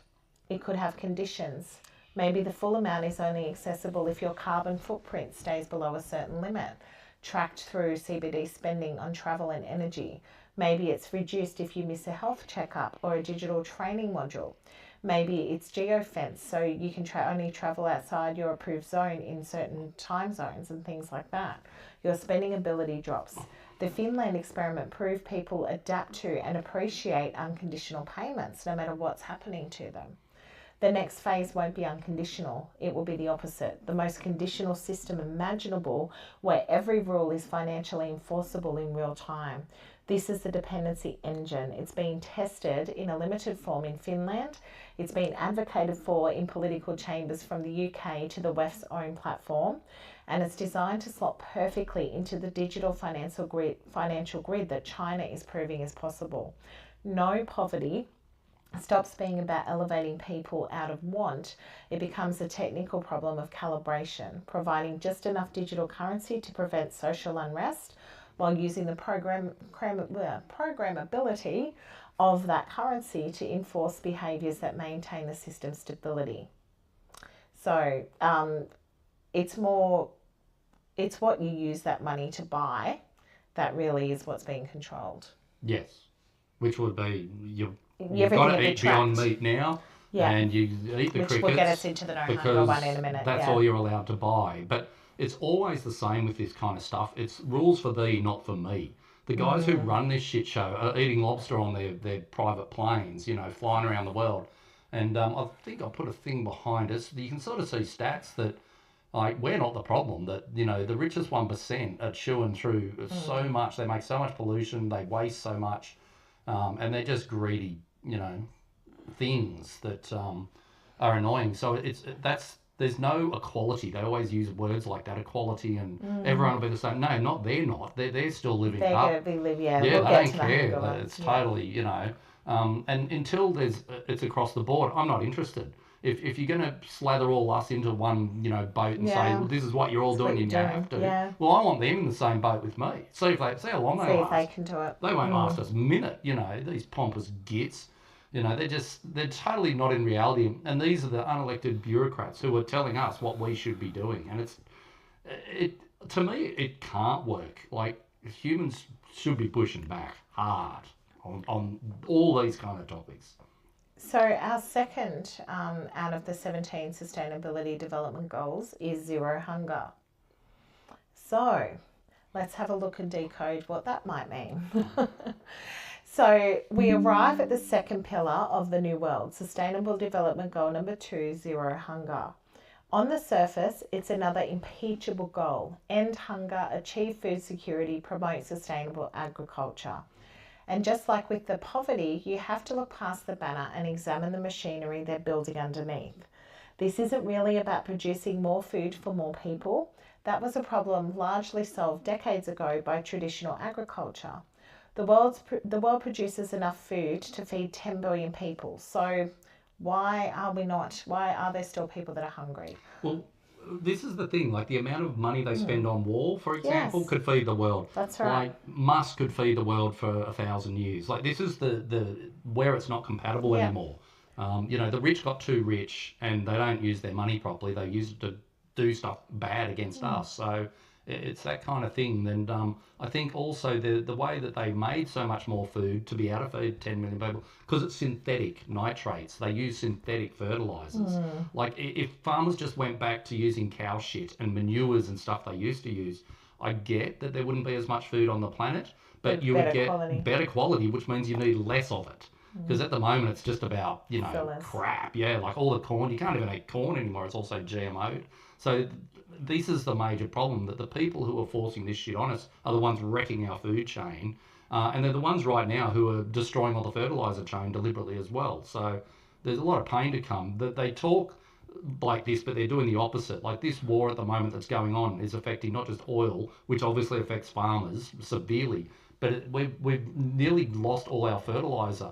It could have conditions. Maybe the full amount is only accessible if your carbon footprint stays below a certain limit, tracked through CBD spending on travel and energy. Maybe it's reduced if you miss a health checkup or a digital training module. Maybe it's geofenced, so you can only travel outside your approved zone in certain time zones and things like that. Your spending ability drops. The Finland experiment proved people adapt to and appreciate unconditional payments no matter what's happening to them. The next phase won't be unconditional. It will be the opposite, the most conditional system imaginable, where every rule is financially enforceable in real time. This is the dependency engine. It's being tested in a limited form in Finland. It's been advocated for in political chambers from the UK to the West's own platform. And it's designed to slot perfectly into the digital financial grid that China is proving is possible. No poverty stops being about elevating people out of want. It becomes a technical problem of calibration, providing just enough digital currency to prevent social unrest while using the programmability of that currency to enforce behaviours that maintain the system's stability. So it's what you use that money to buy that really is what's being controlled. Yes, which would be you've Everything got to eat Beyond Meat now, and you eat the crickets. Which will get us into the no hunger one in a minute. That's all you're allowed to buy. But it's always the same with this kind of stuff. It's rules for thee, not for me. The guys who run this shit show are eating lobster on their private planes, flying around the world. And I think I put a thing behind us. You can sort of see stats that, like, we're not the problem. That, the richest 1% are chewing through so much. They make so much pollution. They waste so much. And they're just greedy, things that are annoying. So there's no equality. They always use words like that, equality, and everyone will be the same. No, they're not. They're still living they're up. They're going to be living, they don't care. It's totally, and until it's across the board, I'm not interested. If you're going to slather all us into one, boat and say, well, this is what you're all doing and you have to. Yeah. Well, I want them in the same boat with me. See how long they last. See if they can do it. They won't last us a minute, these pompous gits. They're totally not in reality. And these are the unelected bureaucrats who are telling us what we should be doing. And to me, it can't work. Like, humans should be pushing back hard on all these kind of topics. So our second out of the 17 Sustainability Development Goals is zero hunger. So let's have a look and decode what that might mean. So we arrive at the second pillar of the New World, Sustainable Development Goal number 2, zero hunger. On the surface, it's another impeachable goal: end hunger, achieve food security, promote sustainable agriculture. And just like with the poverty, you have to look past the banner and examine the machinery they're building underneath. This isn't really about producing more food for more people. That was a problem largely solved decades ago by traditional agriculture. The world produces enough food to feed 10 billion people. So why are there still people that are hungry? Well, this is the thing, like the amount of money they spend on war, for example, could feed the world. That's right. Like Musk could feed the world for 1,000 years. Like, this is the where it's not compatible anymore. The rich got too rich and they don't use their money properly. They use it to do stuff bad against us. So it's that kind of thing. And I think also the way that they made so much more food to be able to feed 10 million people, because it's synthetic nitrates. They use synthetic fertilizers. Like, if farmers just went back to using cow shit and manures and stuff they used to use, I get that there wouldn't be as much food on the planet, but you would get better quality, which means you need less of it. Because at the moment it's just about, Fillers. crap. Yeah, like all the corn. You can't even eat corn anymore. It's also GMO'd. So this is the major problem, that the people who are forcing this shit on us are the ones wrecking our food chain. And they're the ones right now who are destroying all the fertilizer chain deliberately as well. So there's a lot of pain to come. That they talk like this, but they're doing the opposite. Like this war at the moment that's going on is affecting not just oil, which obviously affects farmers severely, but we've nearly lost all our fertilizer,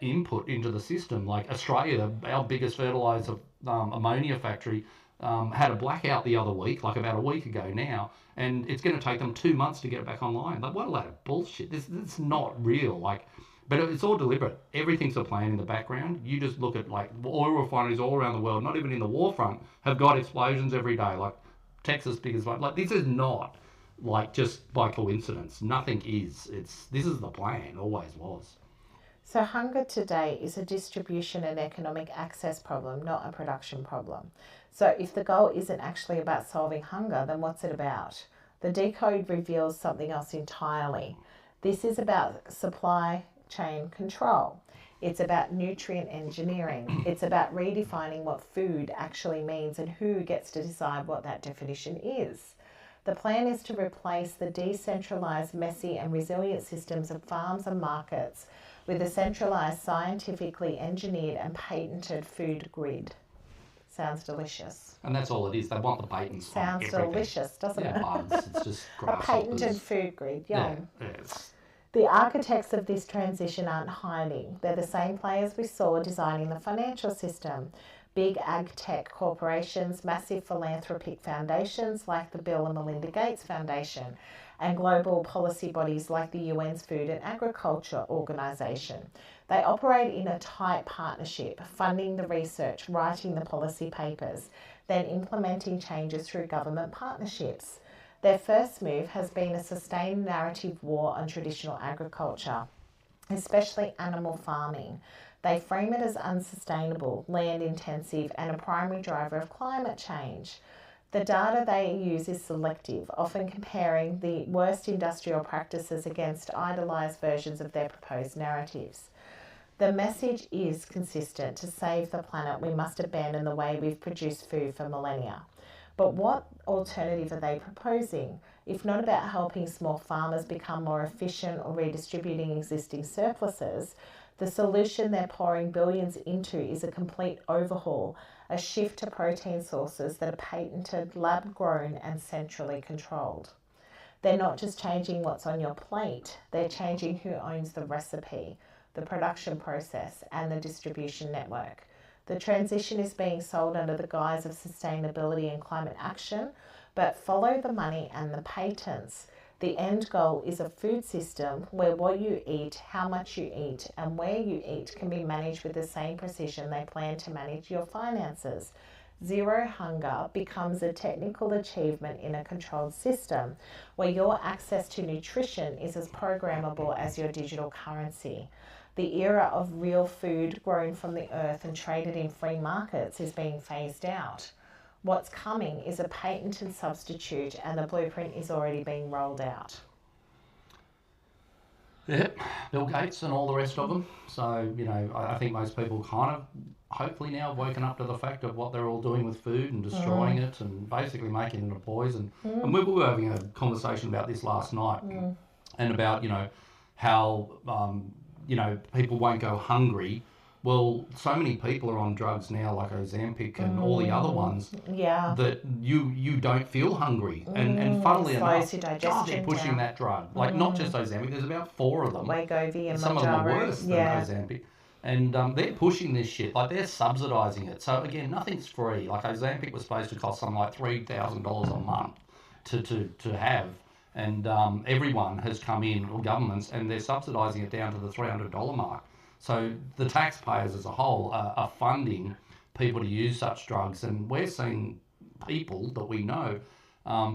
input into the system. Like Australia, our biggest fertilizer ammonia factory, had a blackout the other week, like about a week ago now, and it's going to take them 2 months to get it back online. Like, what a load of bullshit. This is not real. But it's all deliberate. Everything's a plan in the background. You just look at oil refineries all around the world, not even in the war front, have got explosions every day. Like Texas, big as one. Like, this is not just by coincidence. Nothing is. This is the plan. Always was. So hunger today is a distribution and economic access problem, not a production problem. So if the goal isn't actually about solving hunger, then what's it about? The decode reveals something else entirely. This is about supply chain control. It's about nutrient engineering. It's about redefining what food actually means and who gets to decide what that definition is. The plan is to replace the decentralized, messy and resilient systems of farms and markets with a centralized, scientifically engineered and patented food grid. Sounds delicious. And that's all it is. They want the patents. Sounds delicious, doesn't it? Bugs. It's just A grasshoppers. patented food grid, yum. Yeah. The architects of this transition aren't hiding. They're the same players we saw designing the financial system. Big ag tech corporations, massive philanthropic foundations like the Bill and Melinda Gates Foundation, and global policy bodies like the UN's Food and Agriculture Organization. They operate in a tight partnership, funding the research, writing the policy papers, then implementing changes through government partnerships. Their first move has been a sustained narrative war on traditional agriculture, especially animal farming. They frame it as unsustainable, land intensive, and a primary driver of climate change. The data they use is selective, often comparing the worst industrial practices against idealized versions of their proposed narratives. The message is consistent: to save the planet, we must abandon the way we've produced food for millennia. But what alternative are they proposing? If not about helping small farmers become more efficient or redistributing existing surpluses, the solution they're pouring billions into is a complete overhaul, a shift to protein sources that are patented, lab-grown and centrally controlled. They're not just changing what's on your plate, they're changing who owns the recipe, the production process and the distribution network. The transition is being sold under the guise of sustainability and climate action, but follow the money and the patents. The end goal is a food system where what you eat, how much you eat, and where you eat can be managed with the same precision they plan to manage your finances. Zero hunger becomes a technical achievement in a controlled system where your access to nutrition is as programmable as your digital currency. The era of real food grown from the earth and traded in free markets is being phased out. What's coming is a patented substitute, and the blueprint is already being rolled out. Yep, Bill Gates and all the rest of them. So, I think most people kind of hopefully now have woken up to the fact of what they're all doing with food and destroying it and basically making it a poison. And we were having a conversation about this last night and about, how, people won't go hungry. Well, so many people are on drugs now, like Ozempic and all the other ones, that you don't feel hungry. And funnily enough, God, they're pushing that drug. Like, not just Ozempic, there's about 4 of them. Wegovy and some of them are worse than Ozempic. And they're pushing this shit, like they're subsidising it. So again, nothing's free. Like Ozempic was supposed to cost something like $3,000 a month to have. And everyone has come in, or governments, and they're subsidising it down to the $300 mark. So the taxpayers as a whole are funding people to use such drugs, and we're seeing people that we know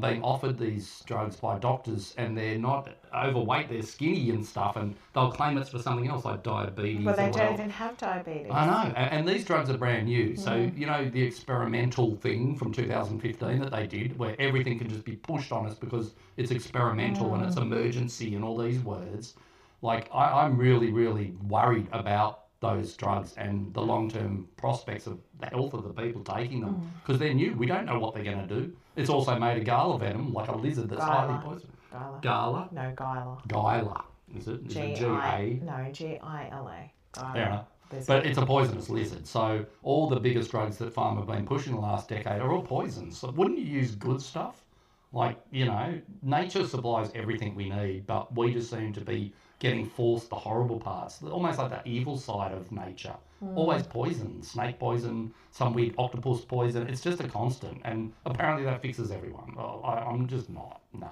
being offered these drugs by doctors, and they're not overweight, they're skinny and stuff, and they'll claim it's for something else like diabetes. Well, they don't even have diabetes. I know, and these drugs are brand new. So, the experimental thing from 2015 that they did, where everything can just be pushed on us because it's experimental and it's emergency and all these words. Like, I'm really, really worried about those drugs and the long-term prospects of the health of the people taking them, because they're new. We don't know what they're going to do. It's also made of gala venom, like a lizard that's highly poisonous. Gala? No, Gila. Gila. Is it? Is it G-A? No, G-I-L-A. Fair enough. But it's a poisonous lizard. So all the biggest drugs that pharma have been pushing the last decade are all poisons. So wouldn't you use good stuff? Like, you know, nature supplies everything we need, but we just seem to be getting forced the horrible parts, almost like the evil side of nature. Always poison, snake poison, some weird octopus poison. It's just a constant, and apparently that fixes everyone. I'm just not. No.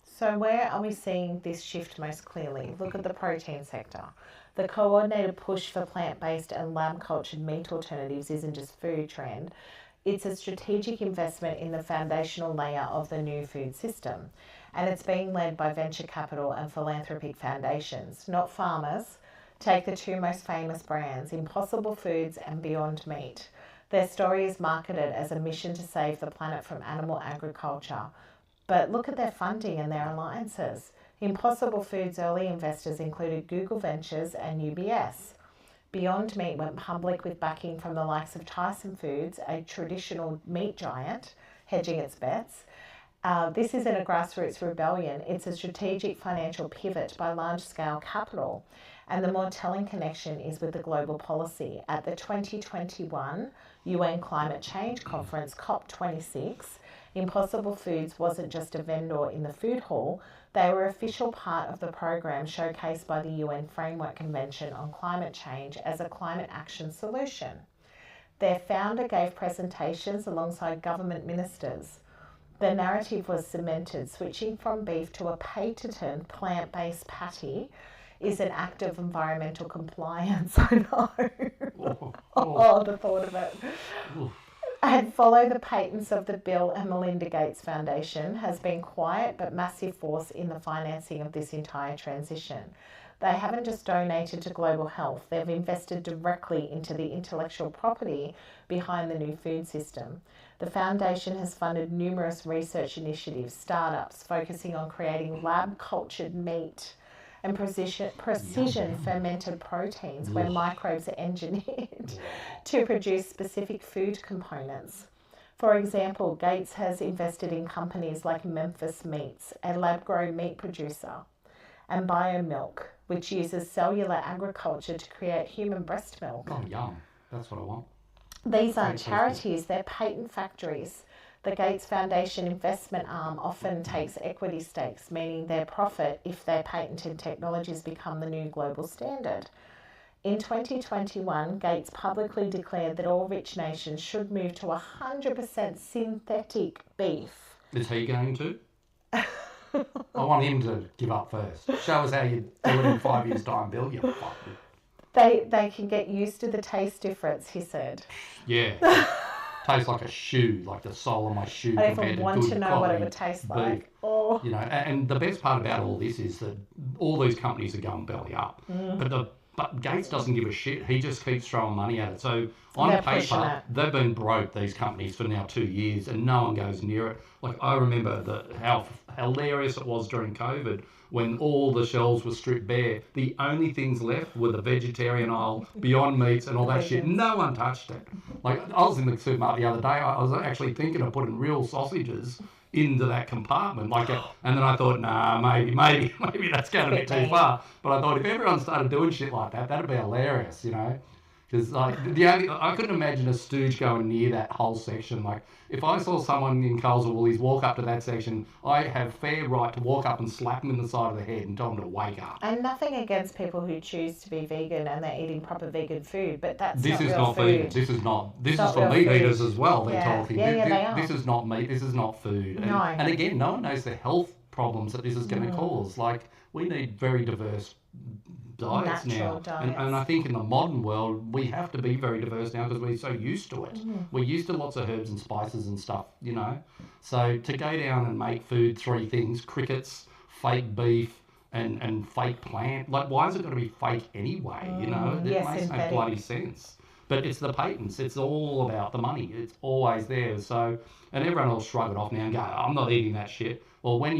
So where are we seeing this shift most clearly? Look at the protein sector. The coordinated push for plant-based and lab-cultured meat alternatives isn't just food trend. It's a strategic investment in the foundational layer of the new food system. And it's being led by venture capital and philanthropic foundations, not farmers. Take the two most famous brands, Impossible Foods and Beyond Meat. Their story is marketed as a mission to save the planet from animal agriculture. But look at their funding and their alliances. Impossible Foods' early investors included Google Ventures and UBS. Beyond Meat went public with backing from the likes of Tyson Foods, a traditional meat giant, hedging its bets. This isn't a grassroots rebellion, it's a strategic financial pivot by large-scale capital. And the more telling connection is with the global policy. At the 2021 UN Climate Change Conference, COP26, Impossible Foods wasn't just a vendor in the food hall, they were official part of the program showcased by the UN Framework Convention on Climate Change as a climate action solution. Their founder gave presentations alongside government ministers. The narrative was cemented, switching from beef to a patented plant-based patty is an act of environmental compliance. I know. Oh, the thought of it. And follow the patents of the Bill and Melinda Gates Foundation has been quiet but massive force in the financing of this entire transition. They haven't just donated to global health, they've invested directly into the intellectual property behind the new food system. The foundation has funded numerous research initiatives, startups focusing on creating lab-cultured meat and precision fermented proteins where microbes are engineered to produce specific food components. For example, Gates has invested in companies like Memphis Meats, a lab-grown meat producer, and BioMilk, which uses cellular agriculture to create human breast milk. Oh, yum. That's what I want. These aren't charities, they're patent factories. The Gates Foundation investment arm often takes equity stakes, meaning their profit if their patented technologies become the new global standard. In 2021, Gates publicly declared that all rich nations should move to 100% synthetic beef. Is he going to? I want him to give up first. Show us how you do it in 5 years' time, Bill. You fuck. They can get used to the taste difference, he said. Yeah. Tastes like a shoe, like the sole of my shoe. I even want to know what it would taste like. Oh. You know, and the best part about all this is that all these companies are going belly up. But Gates doesn't give a shit. He just keeps throwing money at it. So on paper, they've been broke, these companies, for now 2 years, and no one goes near it. Like, I remember how hilarious it was during COVID when all the shelves were stripped bare. The only things left were the vegetarian aisle, Beyond Meats and all that shit. No one touched it. Like, I was in the supermarket the other day. I was actually thinking of putting real sausages into that compartment, and then I thought, nah, maybe that's going to be too far. But I thought if everyone started doing shit like that, that'd be hilarious, you know. Because like I couldn't imagine a stooge going near that whole section. Like, if I saw someone in Coles or Woolies walk up to that section, I have fair right to walk up and slap them in the side of the head and tell them to wake up. And nothing against people who choose to be vegan and they're eating proper vegan food, but this is not vegan. This is for meat eaters as well. They're talking. They are. This is not meat. This is not food. And again, no one knows the health problems that this is going to cause. Like, we need very diverse diets now. And I think in the modern world, we have to be very diverse now because we're so used to it. We're used to lots of herbs and spices and stuff, you know. So to go down and make food 3 things, crickets, fake beef, and fake plant, like, why is it going to be fake anyway, you know? It makes no bloody sense. But it's the patents. It's all about the money. It's always there. So, and everyone will shrug it off now and go, I'm not eating that shit. Well, when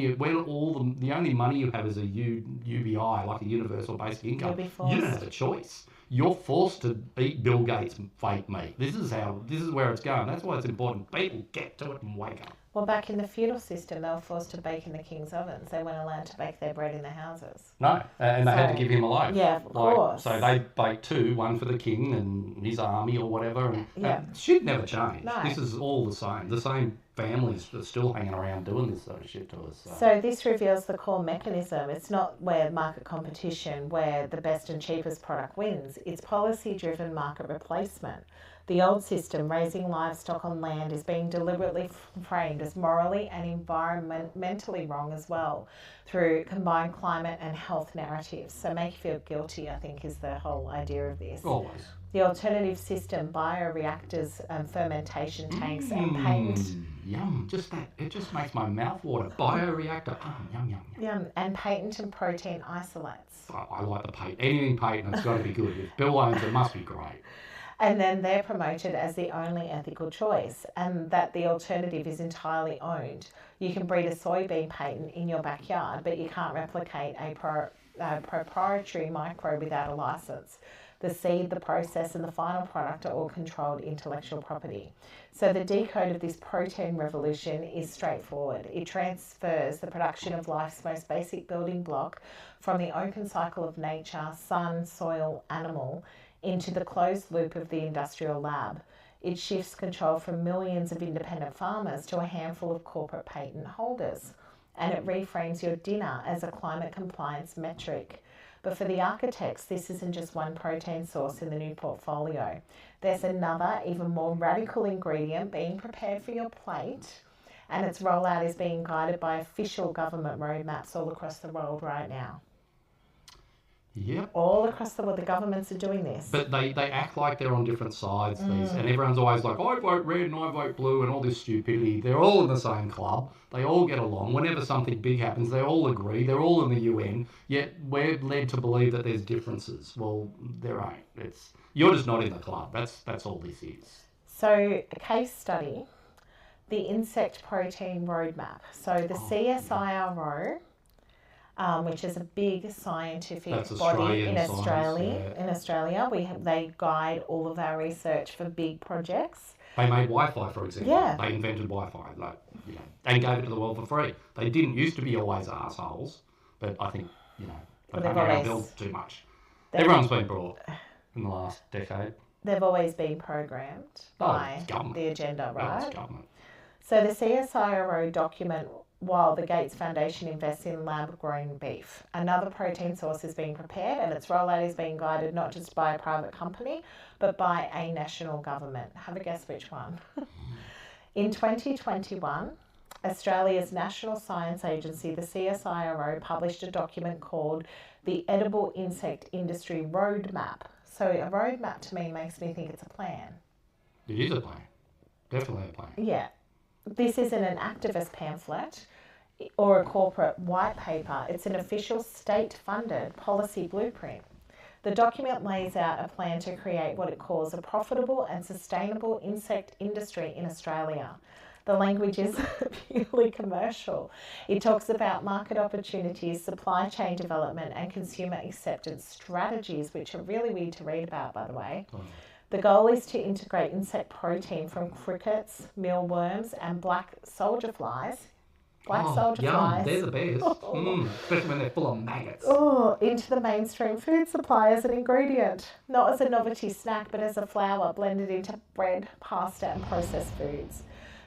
all the only money you have is a UBI, like a universal basic income, you don't have a choice. You're forced to eat Bill Gates' fake meat. This is where it's going. That's why it's important. People get to it and wake up. Well, back in the feudal system, they were forced to bake in the king's ovens. They weren't allowed to bake their bread in their houses. No, and they had to give him a loaf. Yeah, of course. So they baked two, one for the king and his army or whatever. And shit never changed. No. This is all the same. The same families are still hanging around doing this sort of shit to us. So this reveals the core mechanism. It's not where market competition, where the best and cheapest product wins. It's policy-driven market replacement. The old system, raising livestock on land, is being deliberately framed as morally and environmentally wrong as well through combined climate and health narratives. So make you feel guilty, I think, is the whole idea of this. Always. The alternative system, bioreactors and fermentation tanks and patent... Yum, just that. It just makes my mouth water. Bioreactor. Yum, yum, yum. Yum, and patent and protein isolates. I like the patent. Anything patent, it's got to be good. If Bill owns it, must be great. And then they're promoted as the only ethical choice, and that the alternative is entirely owned. You can breed a soybean patent in your backyard, but you can't replicate a proprietary microbe without a license. The seed, the process, and the final product are all controlled intellectual property. So the decode of this protein revolution is straightforward. It transfers the production of life's most basic building block from the open cycle of nature, sun, soil, animal, into the closed loop of the industrial lab. It shifts control from millions of independent farmers to a handful of corporate patent holders. And it reframes your dinner as a climate compliance metric. But for the architects, this isn't just one protein source in the new portfolio. There's another, even more radical ingredient being prepared for your plate, and its rollout is being guided by official government roadmaps all across the world right now. Yep. All across the world, the governments are doing this. But they act like they're on different sides, and everyone's always like, I vote red and I vote blue and all this stupidity. They're all in the same club. They all get along. Whenever something big happens, they all agree. They're all in the UN, yet we're led to believe that there's differences. Well, there ain't. You're just not in the club. That's all this is. So, a case study, the insect protein roadmap. So the CSIRO... which is a big scientific body in Australia. In Australia, they guide all of our research for big projects. They made Wi-Fi, for example. Yeah. They invented Wi-Fi, and gave it to the world for free. They didn't used to be always assholes, but I think they've been built too much. Everyone's been brought in the last decade. They've always been programmed by the agenda, right? It's government. So the CSIRO document, while the Gates Foundation invests in lab-grown beef. Another protein source is being prepared, and its rollout is being guided not just by a private company, but by a national government. Have a guess which one. In 2021, Australia's National Science Agency, the CSIRO, published a document called the Edible Insect Industry Roadmap. So a roadmap to me makes me think it's a plan. It is a plan. Definitely a plan. Yeah. This isn't an activist pamphlet or a corporate white paper. It's an official state-funded policy blueprint. The document lays out a plan to create what it calls a profitable and sustainable insect industry in Australia. The language is purely commercial. It talks about market opportunities, supply chain development, and consumer acceptance strategies, which are really weird to read about, by the way. The goal is to integrate insect protein from crickets, mealworms, and black soldier flies. Flies. They're the best. Especially when they're full of maggots. Into the mainstream food supply as an ingredient. Not as a novelty snack, but as a flour blended into bread, pasta, and processed foods.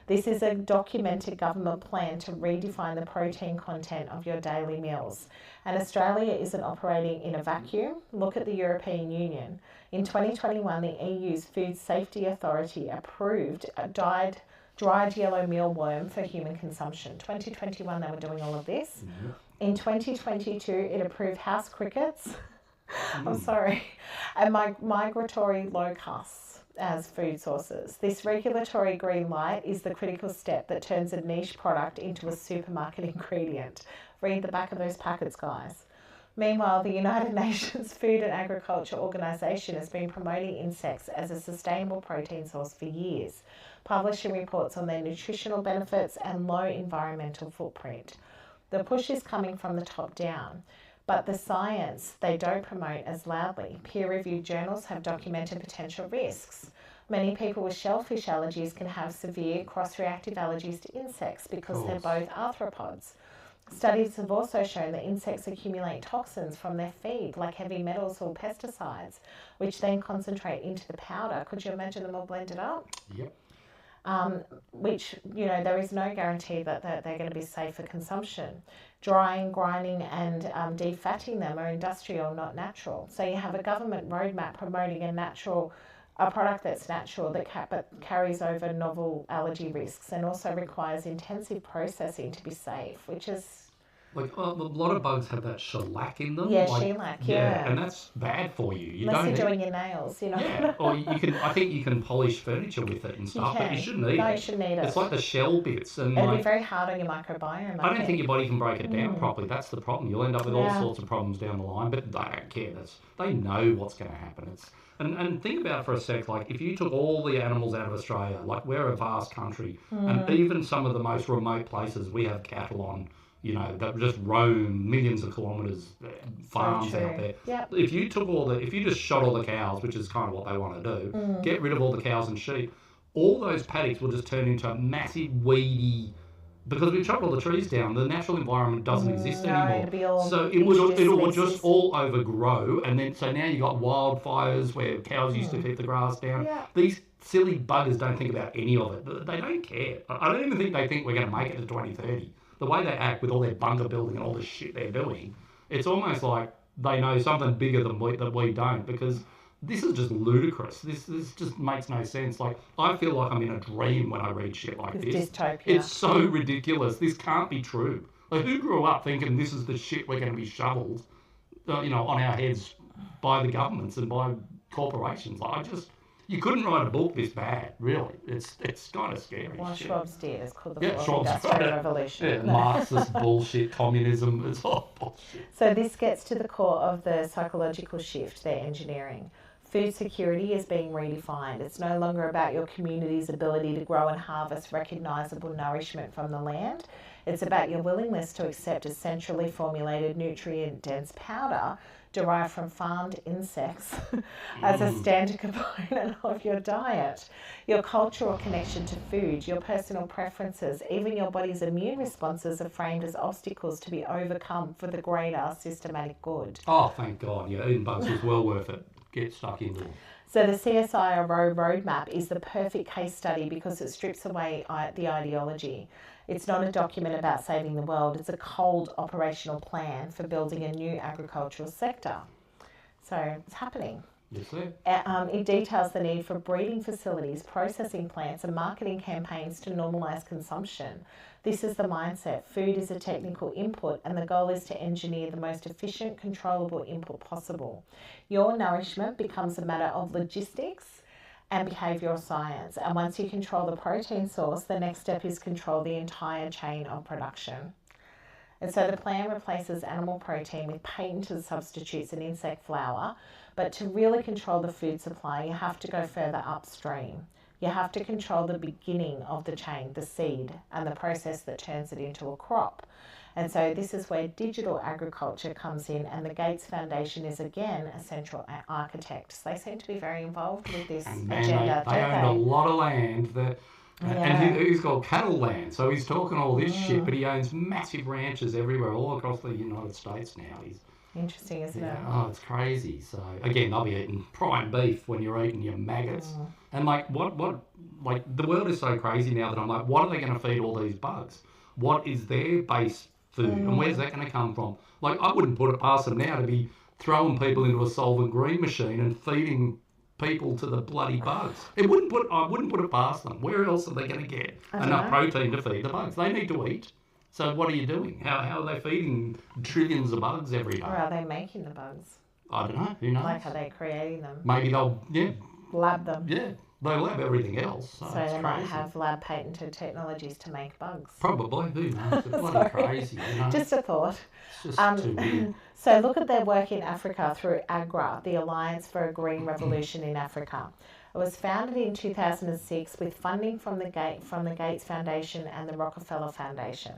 This is a documented government plan to redefine the protein content of your daily meals. And Australia isn't operating in a vacuum. Look at the European Union. In 2021, the EU's Food Safety Authority approved a dried yellow mealworm for human consumption. 2021, they were doing all of this. In 2022, it approved house crickets. I'm sorry. And migratory locusts as food sources. This regulatory green light is the critical step that turns a niche product into a supermarket ingredient. Read the back of those packets, guys. Meanwhile, the United Nations Food and Agriculture Organization has been promoting insects as a sustainable protein source for years, publishing reports on their nutritional benefits and low environmental footprint. The push is coming from the top down, but the science they don't promote as loudly. Peer-reviewed journals have documented potential risks. Many people with shellfish allergies can have severe cross-reactive allergies to insects because they're both arthropods. Studies have also shown that insects accumulate toxins from their feed, like heavy metals or pesticides, which then concentrate into the powder. Could you imagine them all blended up? Yep. Which, there is no guarantee that they're going to be safe for consumption. Drying, grinding and defatting them are industrial, not natural. So you have a government roadmap promoting a product that's natural but carries over novel allergy risks and also requires intensive processing to be safe, which is... Like a lot of bugs have that shellac in them. Yeah, shellac, yeah. And that's bad for you. Unless you're doing your nails, Yeah, or I think you can polish furniture with it and stuff, but you shouldn't eat it. No, you shouldn't eat it. It's like the shell bits. And it'd be very hard on your microbiome. I don't think your body can break it down properly. That's the problem. You'll end up with all sorts of problems down the line, but they don't care. They know what's going to happen. And think about it for a sec, like if you took all the animals out of Australia, like we're a vast country, and even some of the most remote places we have cattle on, that just roam millions of kilometres, farms out there. Yep. If you just shot all the cows, which is kind of what they want to do, get rid of all the cows and sheep, all those paddocks will just turn into a massive weedy... Because we've chopped all the trees down, the natural environment doesn't exist anymore. So it will just all overgrow, and then so now you've got wildfires where cows used to keep the grass down. Yeah. These silly buggers don't think about any of it. They don't care. I don't even think they think we're going to make it to 2030. The way they act with all their bunker building and all the shit they're doing, it's almost like they know something bigger than that we don't, because this is just ludicrous. This just makes no sense. Like, I feel like I'm in a dream when I read shit like this. Dystopia. It's so ridiculous. This can't be true. Like, who grew up thinking this is the shit we're going to be shoveled, on our heads by the governments and by corporations? Like, you couldn't write a book this bad, really. It's kind of scary. Well, shit. Schwab's did. It's called the Fourth Schwab's Industrial Revolution. Yeah, Marxist bullshit, communism, it's all bullshit. So this gets to the core of the psychological shift they're engineering. Food security is being redefined. It's no longer about your community's ability to grow and harvest recognisable nourishment from the land. It's about your willingness to accept a centrally formulated nutrient-dense powder derived from farmed insects as a standard component of your diet. Your cultural connection to food, your personal preferences, even your body's immune responses are framed as obstacles to be overcome for the greater systematic good. Oh, thank God. Yeah, eating bugs is well worth it. Get stuck into it. So the CSIRO roadmap is the perfect case study because it strips away the ideology. It's not a document about saving the world, it's a cold operational plan for building a new agricultural sector. So it's happening. Yes, sir. It details the need for breeding facilities, processing plants and marketing campaigns to normalise consumption. This is the mindset. Food is a technical input and the goal is to engineer the most efficient, controllable input possible. Your nourishment becomes a matter of logistics and behavioural science. And once you control the protein source, the next step is control the entire chain of production. And so the plan replaces animal protein with patented substitutes and insect flour. But to really control the food supply, you have to go further upstream. You have to control the beginning of the chain, the seed, and the process that turns it into a crop. And so this is where digital agriculture comes in, and the Gates Foundation is again a central architect. So they seem to be very involved with this agenda. They own a lot of land that... And he's got cattle land, so he's talking all this shit, but he owns massive ranches everywhere, all across the United States now. Interesting, isn't it? Oh, it's crazy. So again, they'll be eating prime beef when you're eating your maggots. And like, like the world is so crazy now that I'm like, what are they going to feed all these bugs? What is their base food, and where's that going to come from? Like, I wouldn't put it past them now to be throwing people into a solvent green machine and feeding people to the bloody bugs. I wouldn't put it past them. Where else are they going to get enough protein to feed the bugs? They need to eat. So what are you doing? How are they feeding trillions of bugs every day? Or are they making the bugs? I don't know. Who knows? Like, are they creating them? Maybe they'll, lab them. Yeah. They lab everything else. So So it's they crazy. might have lab patented technologies to make bugs. Probably. Who knows? It's bloody crazy. You know? Just a thought. It's just too weird. So look at their work in Africa through AGRA, the Alliance for a Green Revolution in Africa. It was founded in 2006 with funding from the Gates Foundation and the Rockefeller Foundation.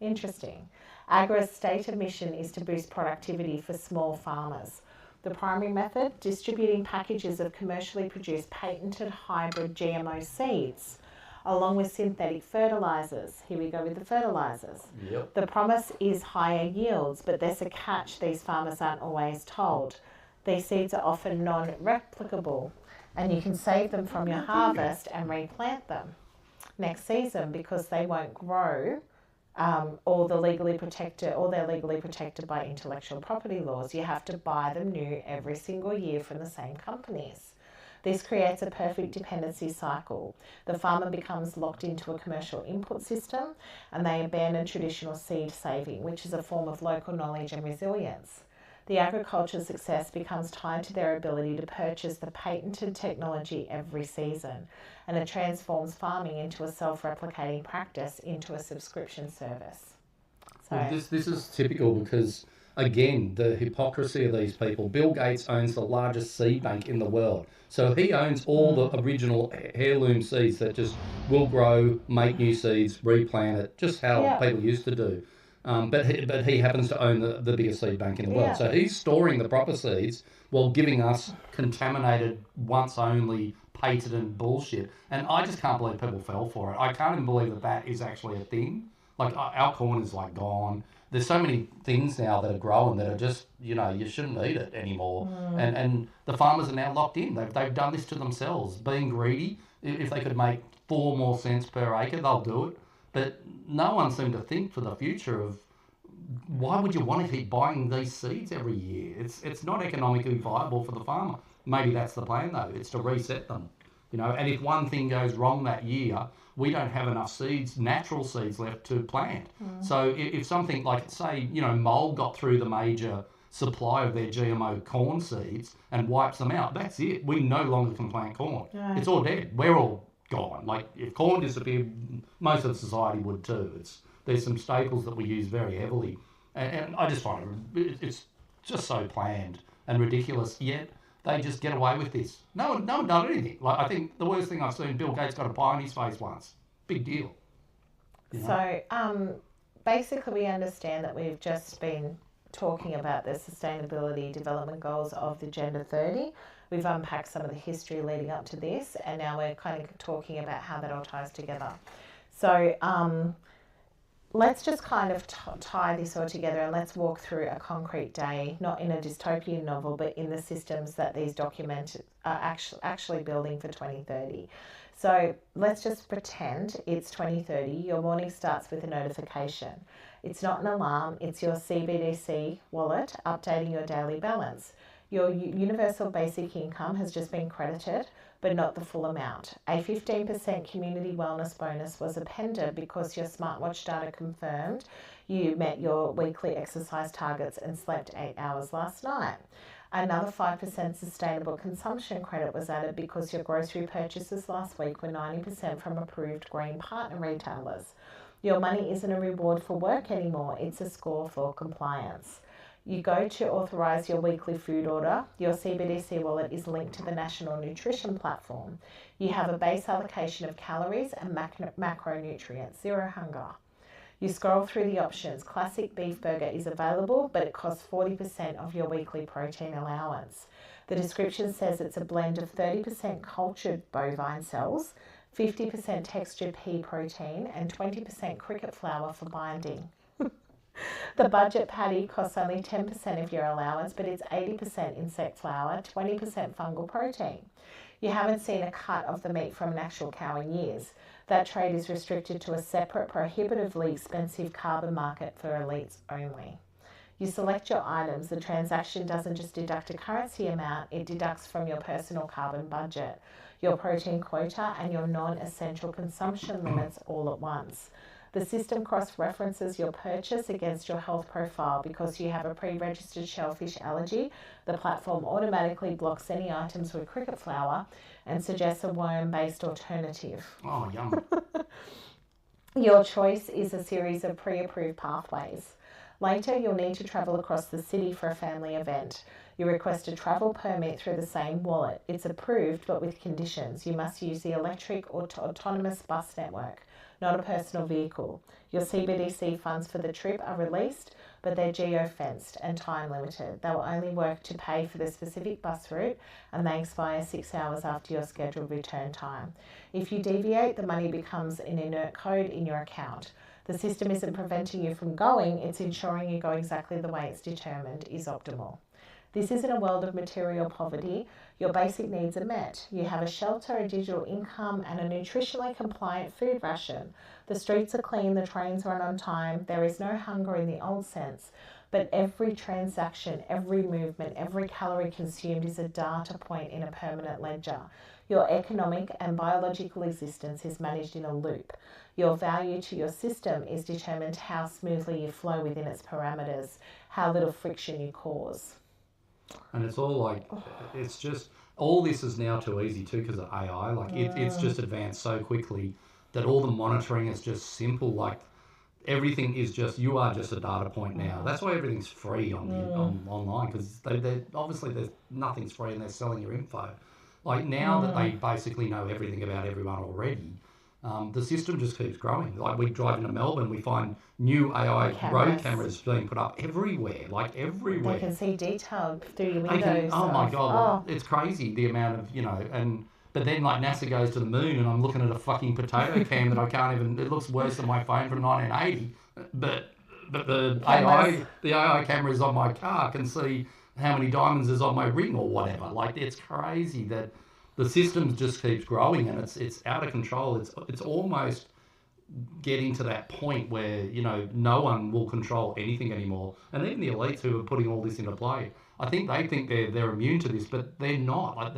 Interesting. AGRA's stated mission is to boost productivity for small farmers. The primary method, distributing packages of commercially produced patented hybrid GMO seeds, along with synthetic fertilizers. Here we go with the fertilizers. Yep. The promise is higher yields, but there's a catch these farmers aren't always told. These seeds are often non-replicable, and you can save them from your harvest and replant them next season because they won't grow, or they're legally protected by intellectual property laws. You have to buy them new every single year from the same companies. This creates a perfect dependency cycle. The farmer becomes locked into a commercial input system, and they abandon traditional seed saving, which is a form of local knowledge and resilience. The agriculture success becomes tied to their ability to purchase the patented technology every season, and it transforms farming into a self-replicating practice into a subscription service. So Well, this is typical because, again, the hypocrisy of these people. Bill Gates owns the largest seed bank in the world. So he owns all the original heirloom seeds that just will grow, make new seeds, replant it, just how people used to do. But he happens to own the biggest seed bank in the world. So he's storing the proper seeds while giving us contaminated, once-only, patented bullshit. And I just can't believe people fell for it. I can't even believe that that is actually a thing. Like, our corn is, like, gone. There's so many things now that are growing that are just, you know, you shouldn't eat it anymore. And the farmers are now locked in. They've done this to themselves. Being greedy, if they could make 4 more cents per acre, they'll do it. But no one seemed to think for the future of why would you want to keep buying these seeds every year? It's not economically viable for the farmer. Maybe that's the plan, though. It's to reset them. You know, and if one thing goes wrong that year, we don't have enough seeds, natural seeds left to plant. So if something like, say, you know, mold got through the major supply of their GMO corn seeds and wipes them out, that's it. We no longer can plant corn. It's all dead. We're all gone. Like, if corn disappeared, most of society would too. There's some staples that we use very heavily, and I just find it's just so planned and ridiculous. Yet they just get away with this. No one done anything. Like, I think the worst thing I've seen, Bill Gates got a pie on his face once. Big deal. You know? So basically we understand that we've just been talking about the sustainability development goals of the Agenda 30. We've unpacked some of the history leading up to this, and now we're kind of talking about how that all ties together. So let's just kind of tie this all together, and let's walk through a concrete day, not in a dystopian novel, but in the systems that these documents are actually building for 2030. So let's just pretend it's 2030. Your morning starts with a notification. It's not an alarm, it's your CBDC wallet updating your daily balance. Your universal basic income has just been credited, but not the full amount. A 15% community wellness bonus was appended because your smartwatch data confirmed you met your weekly exercise targets and slept 8 hours last night. Another 5% sustainable consumption credit was added because your grocery purchases last week were 90% from approved green partner retailers. Your money isn't a reward for work anymore, it's a score for compliance. You go to authorise your weekly food order. Your CBDC wallet is linked to the National Nutrition Platform. You have a base allocation of calories and macronutrients, zero hunger. You scroll through the options. Classic beef burger is available, but it costs 40% of your weekly protein allowance. The description says it's a blend of 30% cultured bovine cells, 50% textured pea protein, and 20% cricket flour for binding. The budget patty costs only 10% of your allowance, but it's 80% insect flour, 20% fungal protein. You haven't seen a cut of the meat from an actual cow in years. That trade is restricted to a separate, prohibitively expensive carbon market for elites only. You select your items. The transaction doesn't just deduct a currency amount, it deducts from your personal carbon budget, your protein quota, and your non-essential consumption limits all at once. The system cross-references your purchase against your health profile. Because you have a pre-registered shellfish allergy, the platform automatically blocks any items with cricket flour and suggests a worm-based alternative. Oh, yum. Your choice is a series of pre-approved pathways. Later, you'll need to travel across the city for a family event. You request a travel permit through the same wallet. It's approved, but with conditions. You must use the electric or autonomous bus network, not a personal vehicle. Your CBDC funds for the trip are released, but they're geo-fenced and time limited. They will only work to pay for the specific bus route, and they expire 6 hours after your scheduled return time. If you deviate, the money becomes an inert code in your account. The system isn't preventing you from going, it's ensuring you go exactly the way it's determined is optimal. This isn't a world of material poverty. Your basic needs are met. You have a shelter, a digital income, and a nutritionally compliant food ration. The streets are clean, the trains run on time. There is no hunger in the old sense, but every transaction, every movement, every calorie consumed is a data point in a permanent ledger. Your economic and biological existence is managed in a loop. Your value to your system is determined how smoothly you flow within its parameters, how little friction you cause. And it's all like, it's just, all this is now too easy too because of AI. Like it's just advanced so quickly that all the monitoring is just simple. Like everything is just, you are just a data point now. That's why everything's free on online, because they obviously there's nothing's free and they're selling your info. Like now that they basically know everything about everyone already, the system just keeps growing. Like we drive into Melbourne, we find new AI road cameras being put up everywhere, like everywhere. They can see detail through your windows. Oh my God, it's crazy the amount of, but then like NASA goes to the moon and I'm looking at a fucking potato cam that I can't even, it looks worse than my phone from 1980. But the AI cameras on my car can see how many diamonds is on my ring or whatever. Like it's crazy that the system just keeps growing and it's out of control. It's almost getting to that point where, no one will control anything anymore. And even the elites who are putting all this into play, I think they think they're immune to this, but they're not. Like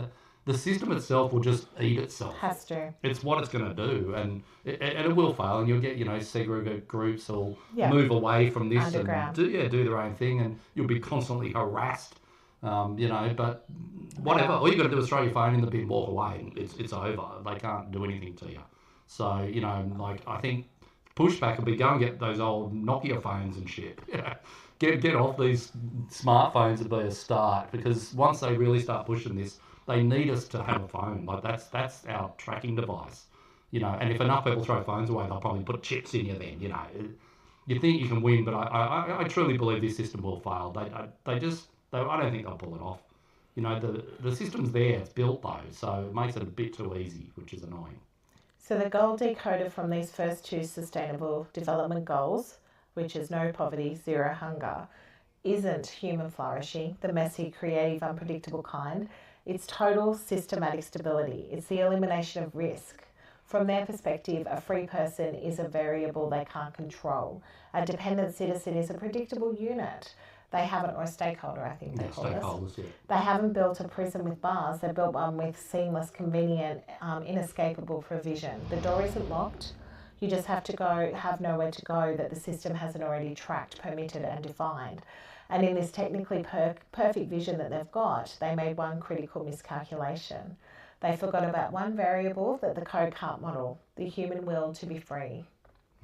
the system itself will just eat itself. Has to. It's what it's going to do, and it will fail, and you'll get segregate groups will move away from this and do their own thing, and you'll be constantly harassed. But whatever. All you got to do is throw your phone in the bin, walk away, and it's over. They can't do anything to you. So I think pushback would be go and get those old Nokia phones and shit. Get off these smartphones would be a start, because once they really start pushing this, they need us to have a phone. Like that's our tracking device. And if enough people throw phones away, they'll probably put chips in you then. You think you can win, but I truly believe this system will fail. I don't think they'll pull it off. The system's there, it's built though, so it makes it a bit too easy, which is annoying. So the goal decoded from these first two sustainable development goals, which is no poverty, zero hunger, isn't human flourishing, the messy, creative, unpredictable kind. It's total systematic stability. It's the elimination of risk. From their perspective, a free person is a variable they can't control. A dependent citizen is a predictable unit. They haven't, or a stakeholder, I think they call it. Yeah. They haven't built a prison with bars. They built one with seamless, convenient, inescapable provision. The door isn't locked. You just have nowhere to go that the system hasn't already tracked, permitted, and defined. And in this technically perfect vision that they've got, they made one critical miscalculation. They forgot about one variable that the code can't model: the human will to be free.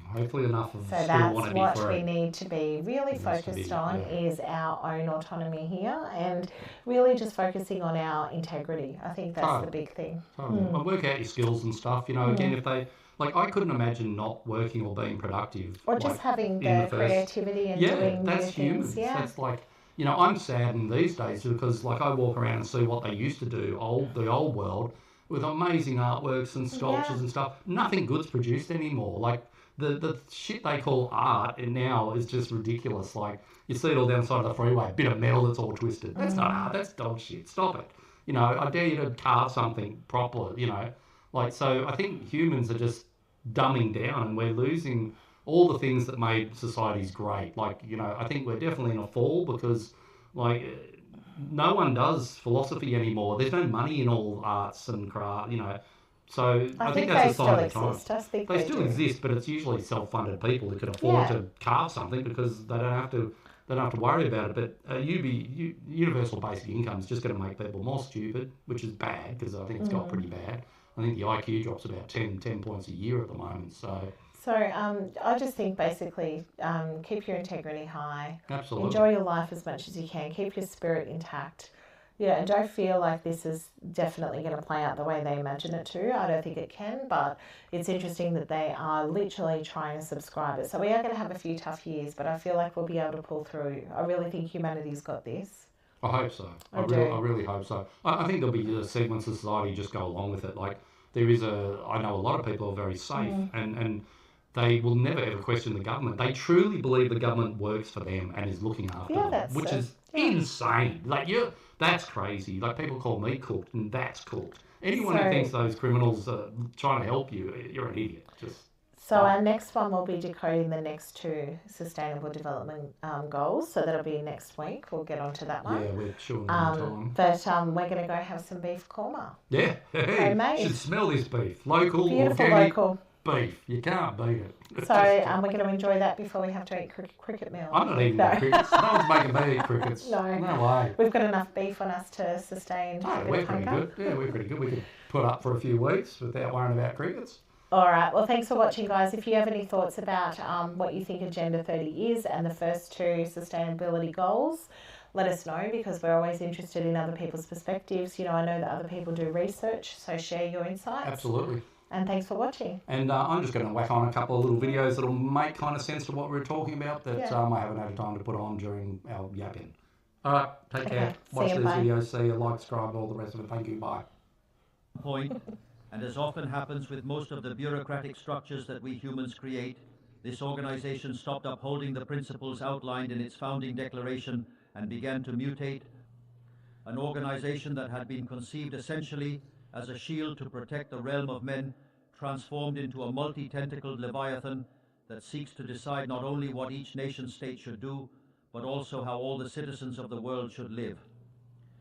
Hopefully enough of so still want to be free. That's what we need to be really focused on, is our own autonomy here, and really just focusing on our integrity. I think that's the big thing. And work out your skills and stuff. Again, if they, I couldn't imagine not working or being productive. Or just having the creativity and doing that's new humans. things. Yeah, that's I'm saddened these days because I walk around and see what they used to do, the old world, with amazing artworks and sculptures and stuff. Nothing good's produced anymore. The shit they call art and now is just ridiculous. You see it all down the side of the freeway, a bit of metal that's all twisted. That's not art, that's dog shit. Stop it. I dare you to carve something proper, so I think humans are just dumbing down and we're losing all the things that made societies great. I think we're definitely in a fall because no one does philosophy anymore. There's no money in all arts and craft, So I I think think that's they a sign of still the exist. time. I think They they still do. exist, but it's usually self-funded people who can afford Yeah. to carve something because they don't have to worry about it. But universal basic income is just going to make people more stupid, which is bad because I think it's got pretty bad. I think the IQ drops about 10 points a year at the moment. So So I just think basically keep your integrity high. absolutely. Enjoy your life as much as you can. Keep your spirit intact. Yeah, and don't feel like this is definitely going to play out the way they imagine it to. I don't think it can, but it's interesting that they are literally trying to subscribe it. So we are going to have a few tough years, but I feel like we'll be able to pull through. I really think humanity's got this. I hope so. I really hope so. I think there'll be segments of society just go along with it. Like I know a lot of people are very safe and they will never ever question the government. They truly believe the government works for them and is looking after them, which is insane. That's crazy. Like people call me cooked, and that's cooked. Anyone who thinks those criminals are trying to help you, you're an idiot. So our next one will be decoding the next two sustainable development goals. So that'll be next week. We'll get onto that one. Yeah, we're chewing on time. But we're going to go have some beef korma. Yeah, hey, Homemade. you should smell this beef. Local, Beautiful organic local beef. You can't beat it. So we're going to enjoy that before we have to eat cricket meal. I'm not eating the crickets. No one's making me eat crickets. No way. We've got enough beef on us to sustain. We're pretty good. Yeah, we're pretty good. We could put up for a few weeks without worrying about crickets. All right. Well, thanks for watching, guys. If you have any thoughts about what you think Agenda 30 is and the first two sustainability goals, let us know because we're always interested in other people's perspectives. You know, I know that other people do research, so share your insights. Absolutely. And thanks for watching. And I'm just going to whack on a couple of little videos that'll make kind of sense to what we're talking about that I haven't had time to put on during our yapping. All right, take care. Watch these videos, see you, like, subscribe, all the rest of it. Thank you, bye. And as often happens with most of the bureaucratic structures that we humans create, this organization stopped upholding the principles outlined in its founding declaration and began to mutate. An organization that had been conceived essentially as a shield to protect the realm of men, transformed into a multi-tentacled leviathan that seeks to decide not only what each nation state should do, but also how all the citizens of the world should live.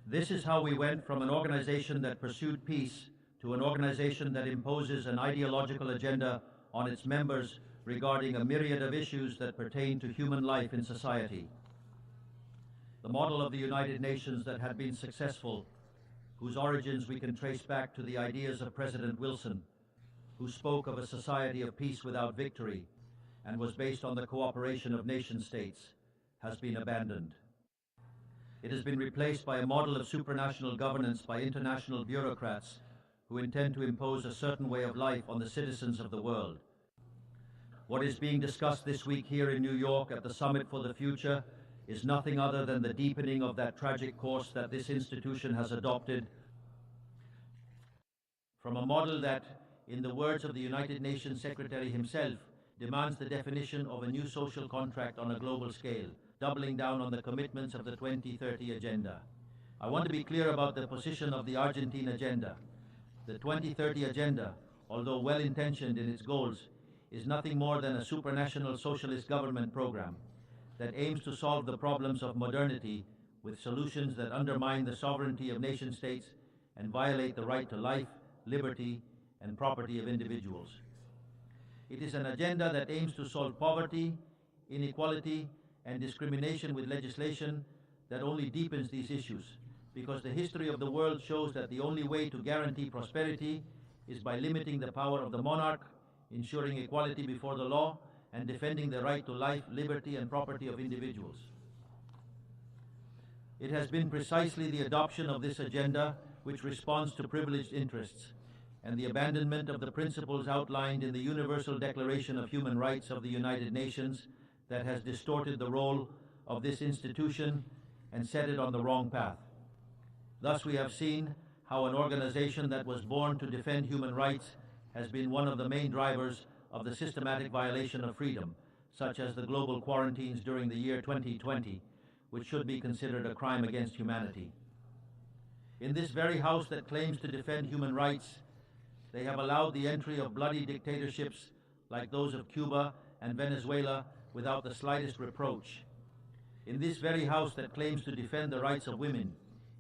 This is how we went from an organization that pursued peace to an organization that imposes an ideological agenda on its members regarding a myriad of issues that pertain to human life in society. The model of the United Nations that had been successful, whose origins we can trace back to the ideas of President Wilson, who spoke of a society of peace without victory and was based on the cooperation of nation states, has been abandoned. It has been replaced by a model of supranational governance by international bureaucrats who intend to impose a certain way of life on the citizens of the world. What is being discussed this week here in New York at the Summit for the Future is nothing other than the deepening of that tragic course that this institution has adopted from a model that, in the words of the United Nations Secretary himself, demands the definition of a new social contract on a global scale, doubling down on the commitments of the 2030 Agenda. I want to be clear about the position of the Argentine Agenda. The 2030 Agenda, although well-intentioned in its goals, is nothing more than a supranational socialist government program that aims to solve the problems of modernity with solutions that undermine the sovereignty of nation states and violate the right to life, liberty, and property of individuals. It is an agenda that aims to solve poverty, inequality, and discrimination with legislation that only deepens these issues, because the history of the world shows that the only way to guarantee prosperity is by limiting the power of the monarch, ensuring equality before the law, and defending the right to life, liberty, and property of individuals. It has been precisely the adoption of this agenda which responds to privileged interests and the abandonment of the principles outlined in the Universal Declaration of Human Rights of the United Nations that has distorted the role of this institution and set it on the wrong path. Thus, we have seen how an organization that was born to defend human rights has been one of the main drivers of the systematic violation of freedom, such as the global quarantines during the year 2020, which should be considered a crime against humanity. In this very House that claims to defend human rights, they have allowed the entry of bloody dictatorships like those of Cuba and Venezuela without the slightest reproach. In this very House that claims to defend the rights of women,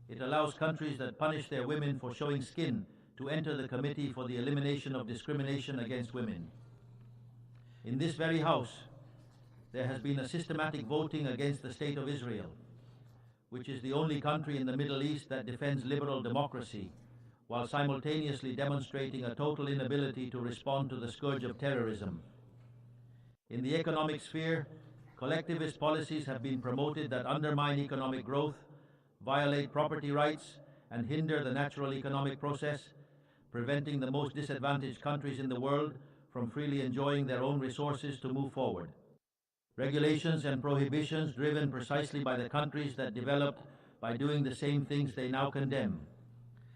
it allows countries that punish their women for showing skin to enter the Committee for the Elimination of Discrimination Against Women. In this very House, there has been a systematic voting against the State of Israel, which is the only country in the Middle East that defends liberal democracy, while simultaneously demonstrating a total inability to respond to the scourge of terrorism. In the economic sphere, collectivist policies have been promoted that undermine economic growth, violate property rights, and hinder the natural economic process, preventing the most disadvantaged countries in the world from freely enjoying their own resources to move forward. Regulations and prohibitions driven precisely by the countries that developed by doing the same things they now condemn.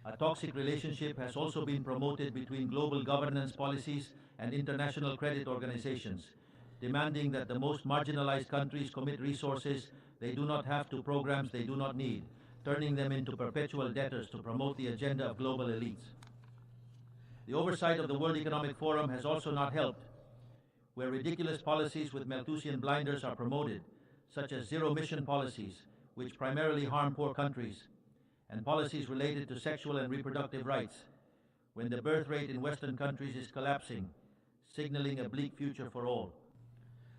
A toxic relationship has also been promoted between global governance policies and international credit organizations, demanding that the most marginalized countries commit resources they do not have to programs they do not need, turning them into perpetual debtors to promote the agenda of global elites. The oversight of the World Economic Forum has also not helped, where ridiculous policies with Malthusian blinders are promoted, such as zero-emission policies, which primarily harm poor countries, and policies related to sexual and reproductive rights, when the birth rate in Western countries is collapsing, signaling a bleak future for all.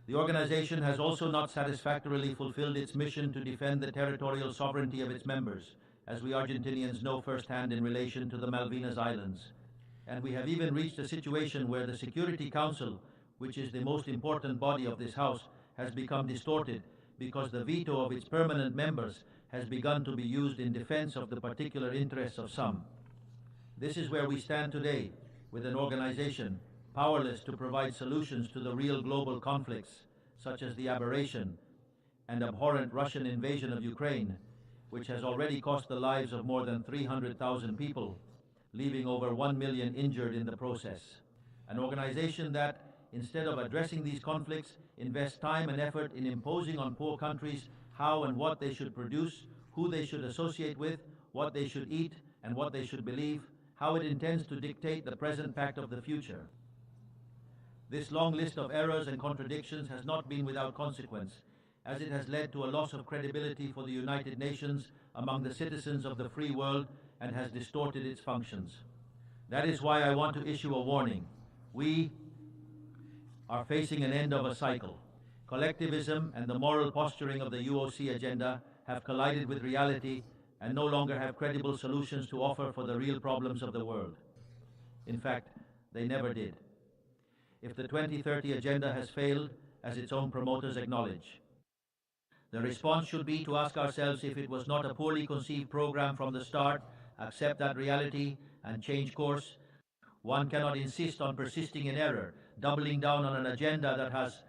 The organization has also not satisfactorily fulfilled its mission to defend the territorial sovereignty of its members, as we Argentinians know firsthand in relation to the Malvinas Islands. And we have even reached a situation where the Security Council, which is the most important body of this House, has become distorted because the veto of its permanent members has begun to be used in defense of the particular interests of some. This is where we stand today, with an organization powerless to provide solutions to the real global conflicts, such as the aberration and abhorrent Russian invasion of Ukraine, which has already cost the lives of more than 300,000 people, leaving over 1 million injured in the process. An organization that, instead of addressing these conflicts, invests time and effort in imposing on poor countries how and what they should produce, who they should associate with, what they should eat, and what they should believe, how it intends to dictate the present pact of the future. This long list of errors and contradictions has not been without consequence, as it has led to a loss of credibility for the United Nations among the citizens of the free world and has distorted its functions. That is why I want to issue a warning. We are facing an end of a cycle. Collectivism and the moral posturing of the UOC agenda have collided with reality and no longer have credible solutions to offer for the real problems of the world. In fact, they never did. If the 2030 agenda has failed, as its own promoters acknowledge, the response should be to ask ourselves if it was not a poorly conceived program from the start, accept that reality, and change course. One cannot insist on persisting in error, doubling down on an agenda that has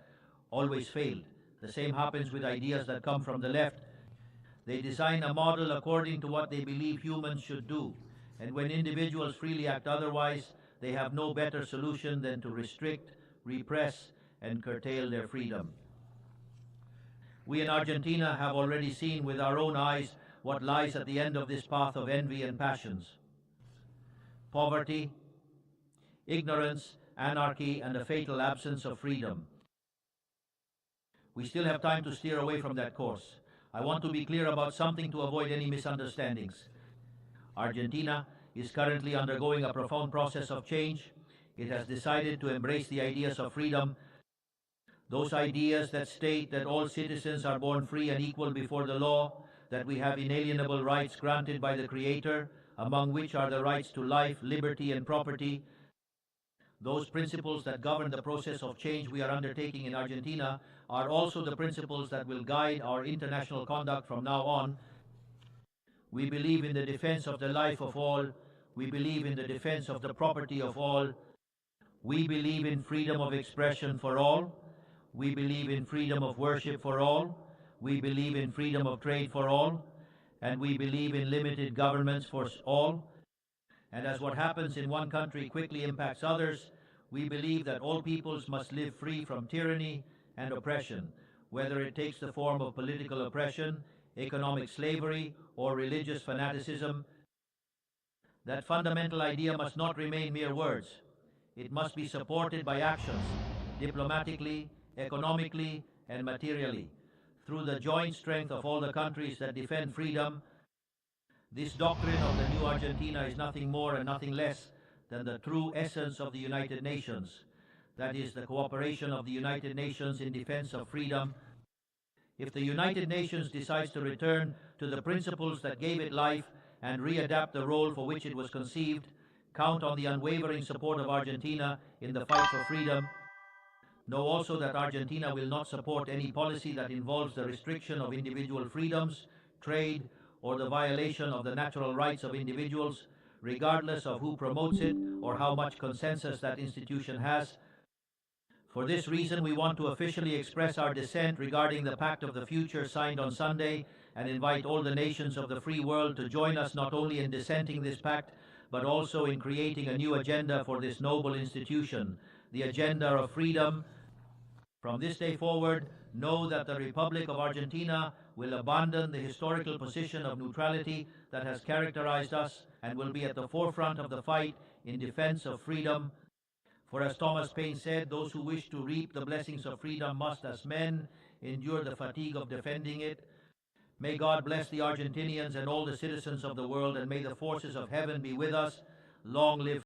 always failed. The same happens with ideas that come from the left. They design a model according to what they believe humans should do, and when individuals freely act otherwise, they have no better solution than to restrict, repress, and curtail their freedom. We in Argentina have already seen with our own eyes what lies at the end of this path of envy and passions. Poverty, ignorance, anarchy, and a fatal absence of freedom. We still have time to steer away from that course. I want to be clear about something to avoid any misunderstandings. Argentina is currently undergoing a profound process of change. It has decided to embrace the ideas of freedom, those ideas that state that all citizens are born free and equal before the law, that we have inalienable rights granted by the Creator, among which are the rights to life, liberty, and property. Those principles that govern the process of change we are undertaking in Argentina are also the principles that will guide our international conduct from now on. We believe in the defense of the life of all. We believe in the defense of the property of all. We believe in freedom of expression for all. We believe in freedom of worship for all. We believe in freedom of trade for all. And we believe in limited governments for all. And as what happens in one country quickly impacts others, we believe that all peoples must live free from tyranny and oppression, whether it takes the form of political oppression, economic slavery, or religious fanaticism. That fundamental idea must not remain mere words. It must be supported by actions, diplomatically, economically, and materially, through the joint strength of all the countries that defend freedom, This doctrine of the new Argentina is nothing more and nothing less than the true essence of the United Nations. That is, the cooperation of the United Nations in defense of freedom. If the United Nations decides to return to the principles that gave it life and readapt the role for which it was conceived, count on the unwavering support of Argentina in the fight for freedom. Know also that Argentina will not support any policy that involves the restriction of individual freedoms, trade, or the violation of the natural rights of individuals, regardless of who promotes it or how much consensus that institution has. For this reason, we want to officially express our dissent regarding the Pact of the Future signed on Sunday and invite all the nations of the free world to join us not only in dissenting this pact, but also in creating a new agenda for this noble institution, the agenda of freedom. From this day forward, know that the Republic of Argentina will abandon the historical position of neutrality that has characterized us and will be at the forefront of the fight in defense of freedom. For as Thomas Paine said, those who wish to reap the blessings of freedom must, as men, endure the fatigue of defending it. May God bless the Argentinians and all the citizens of the world, and may the forces of heaven be with us. Long live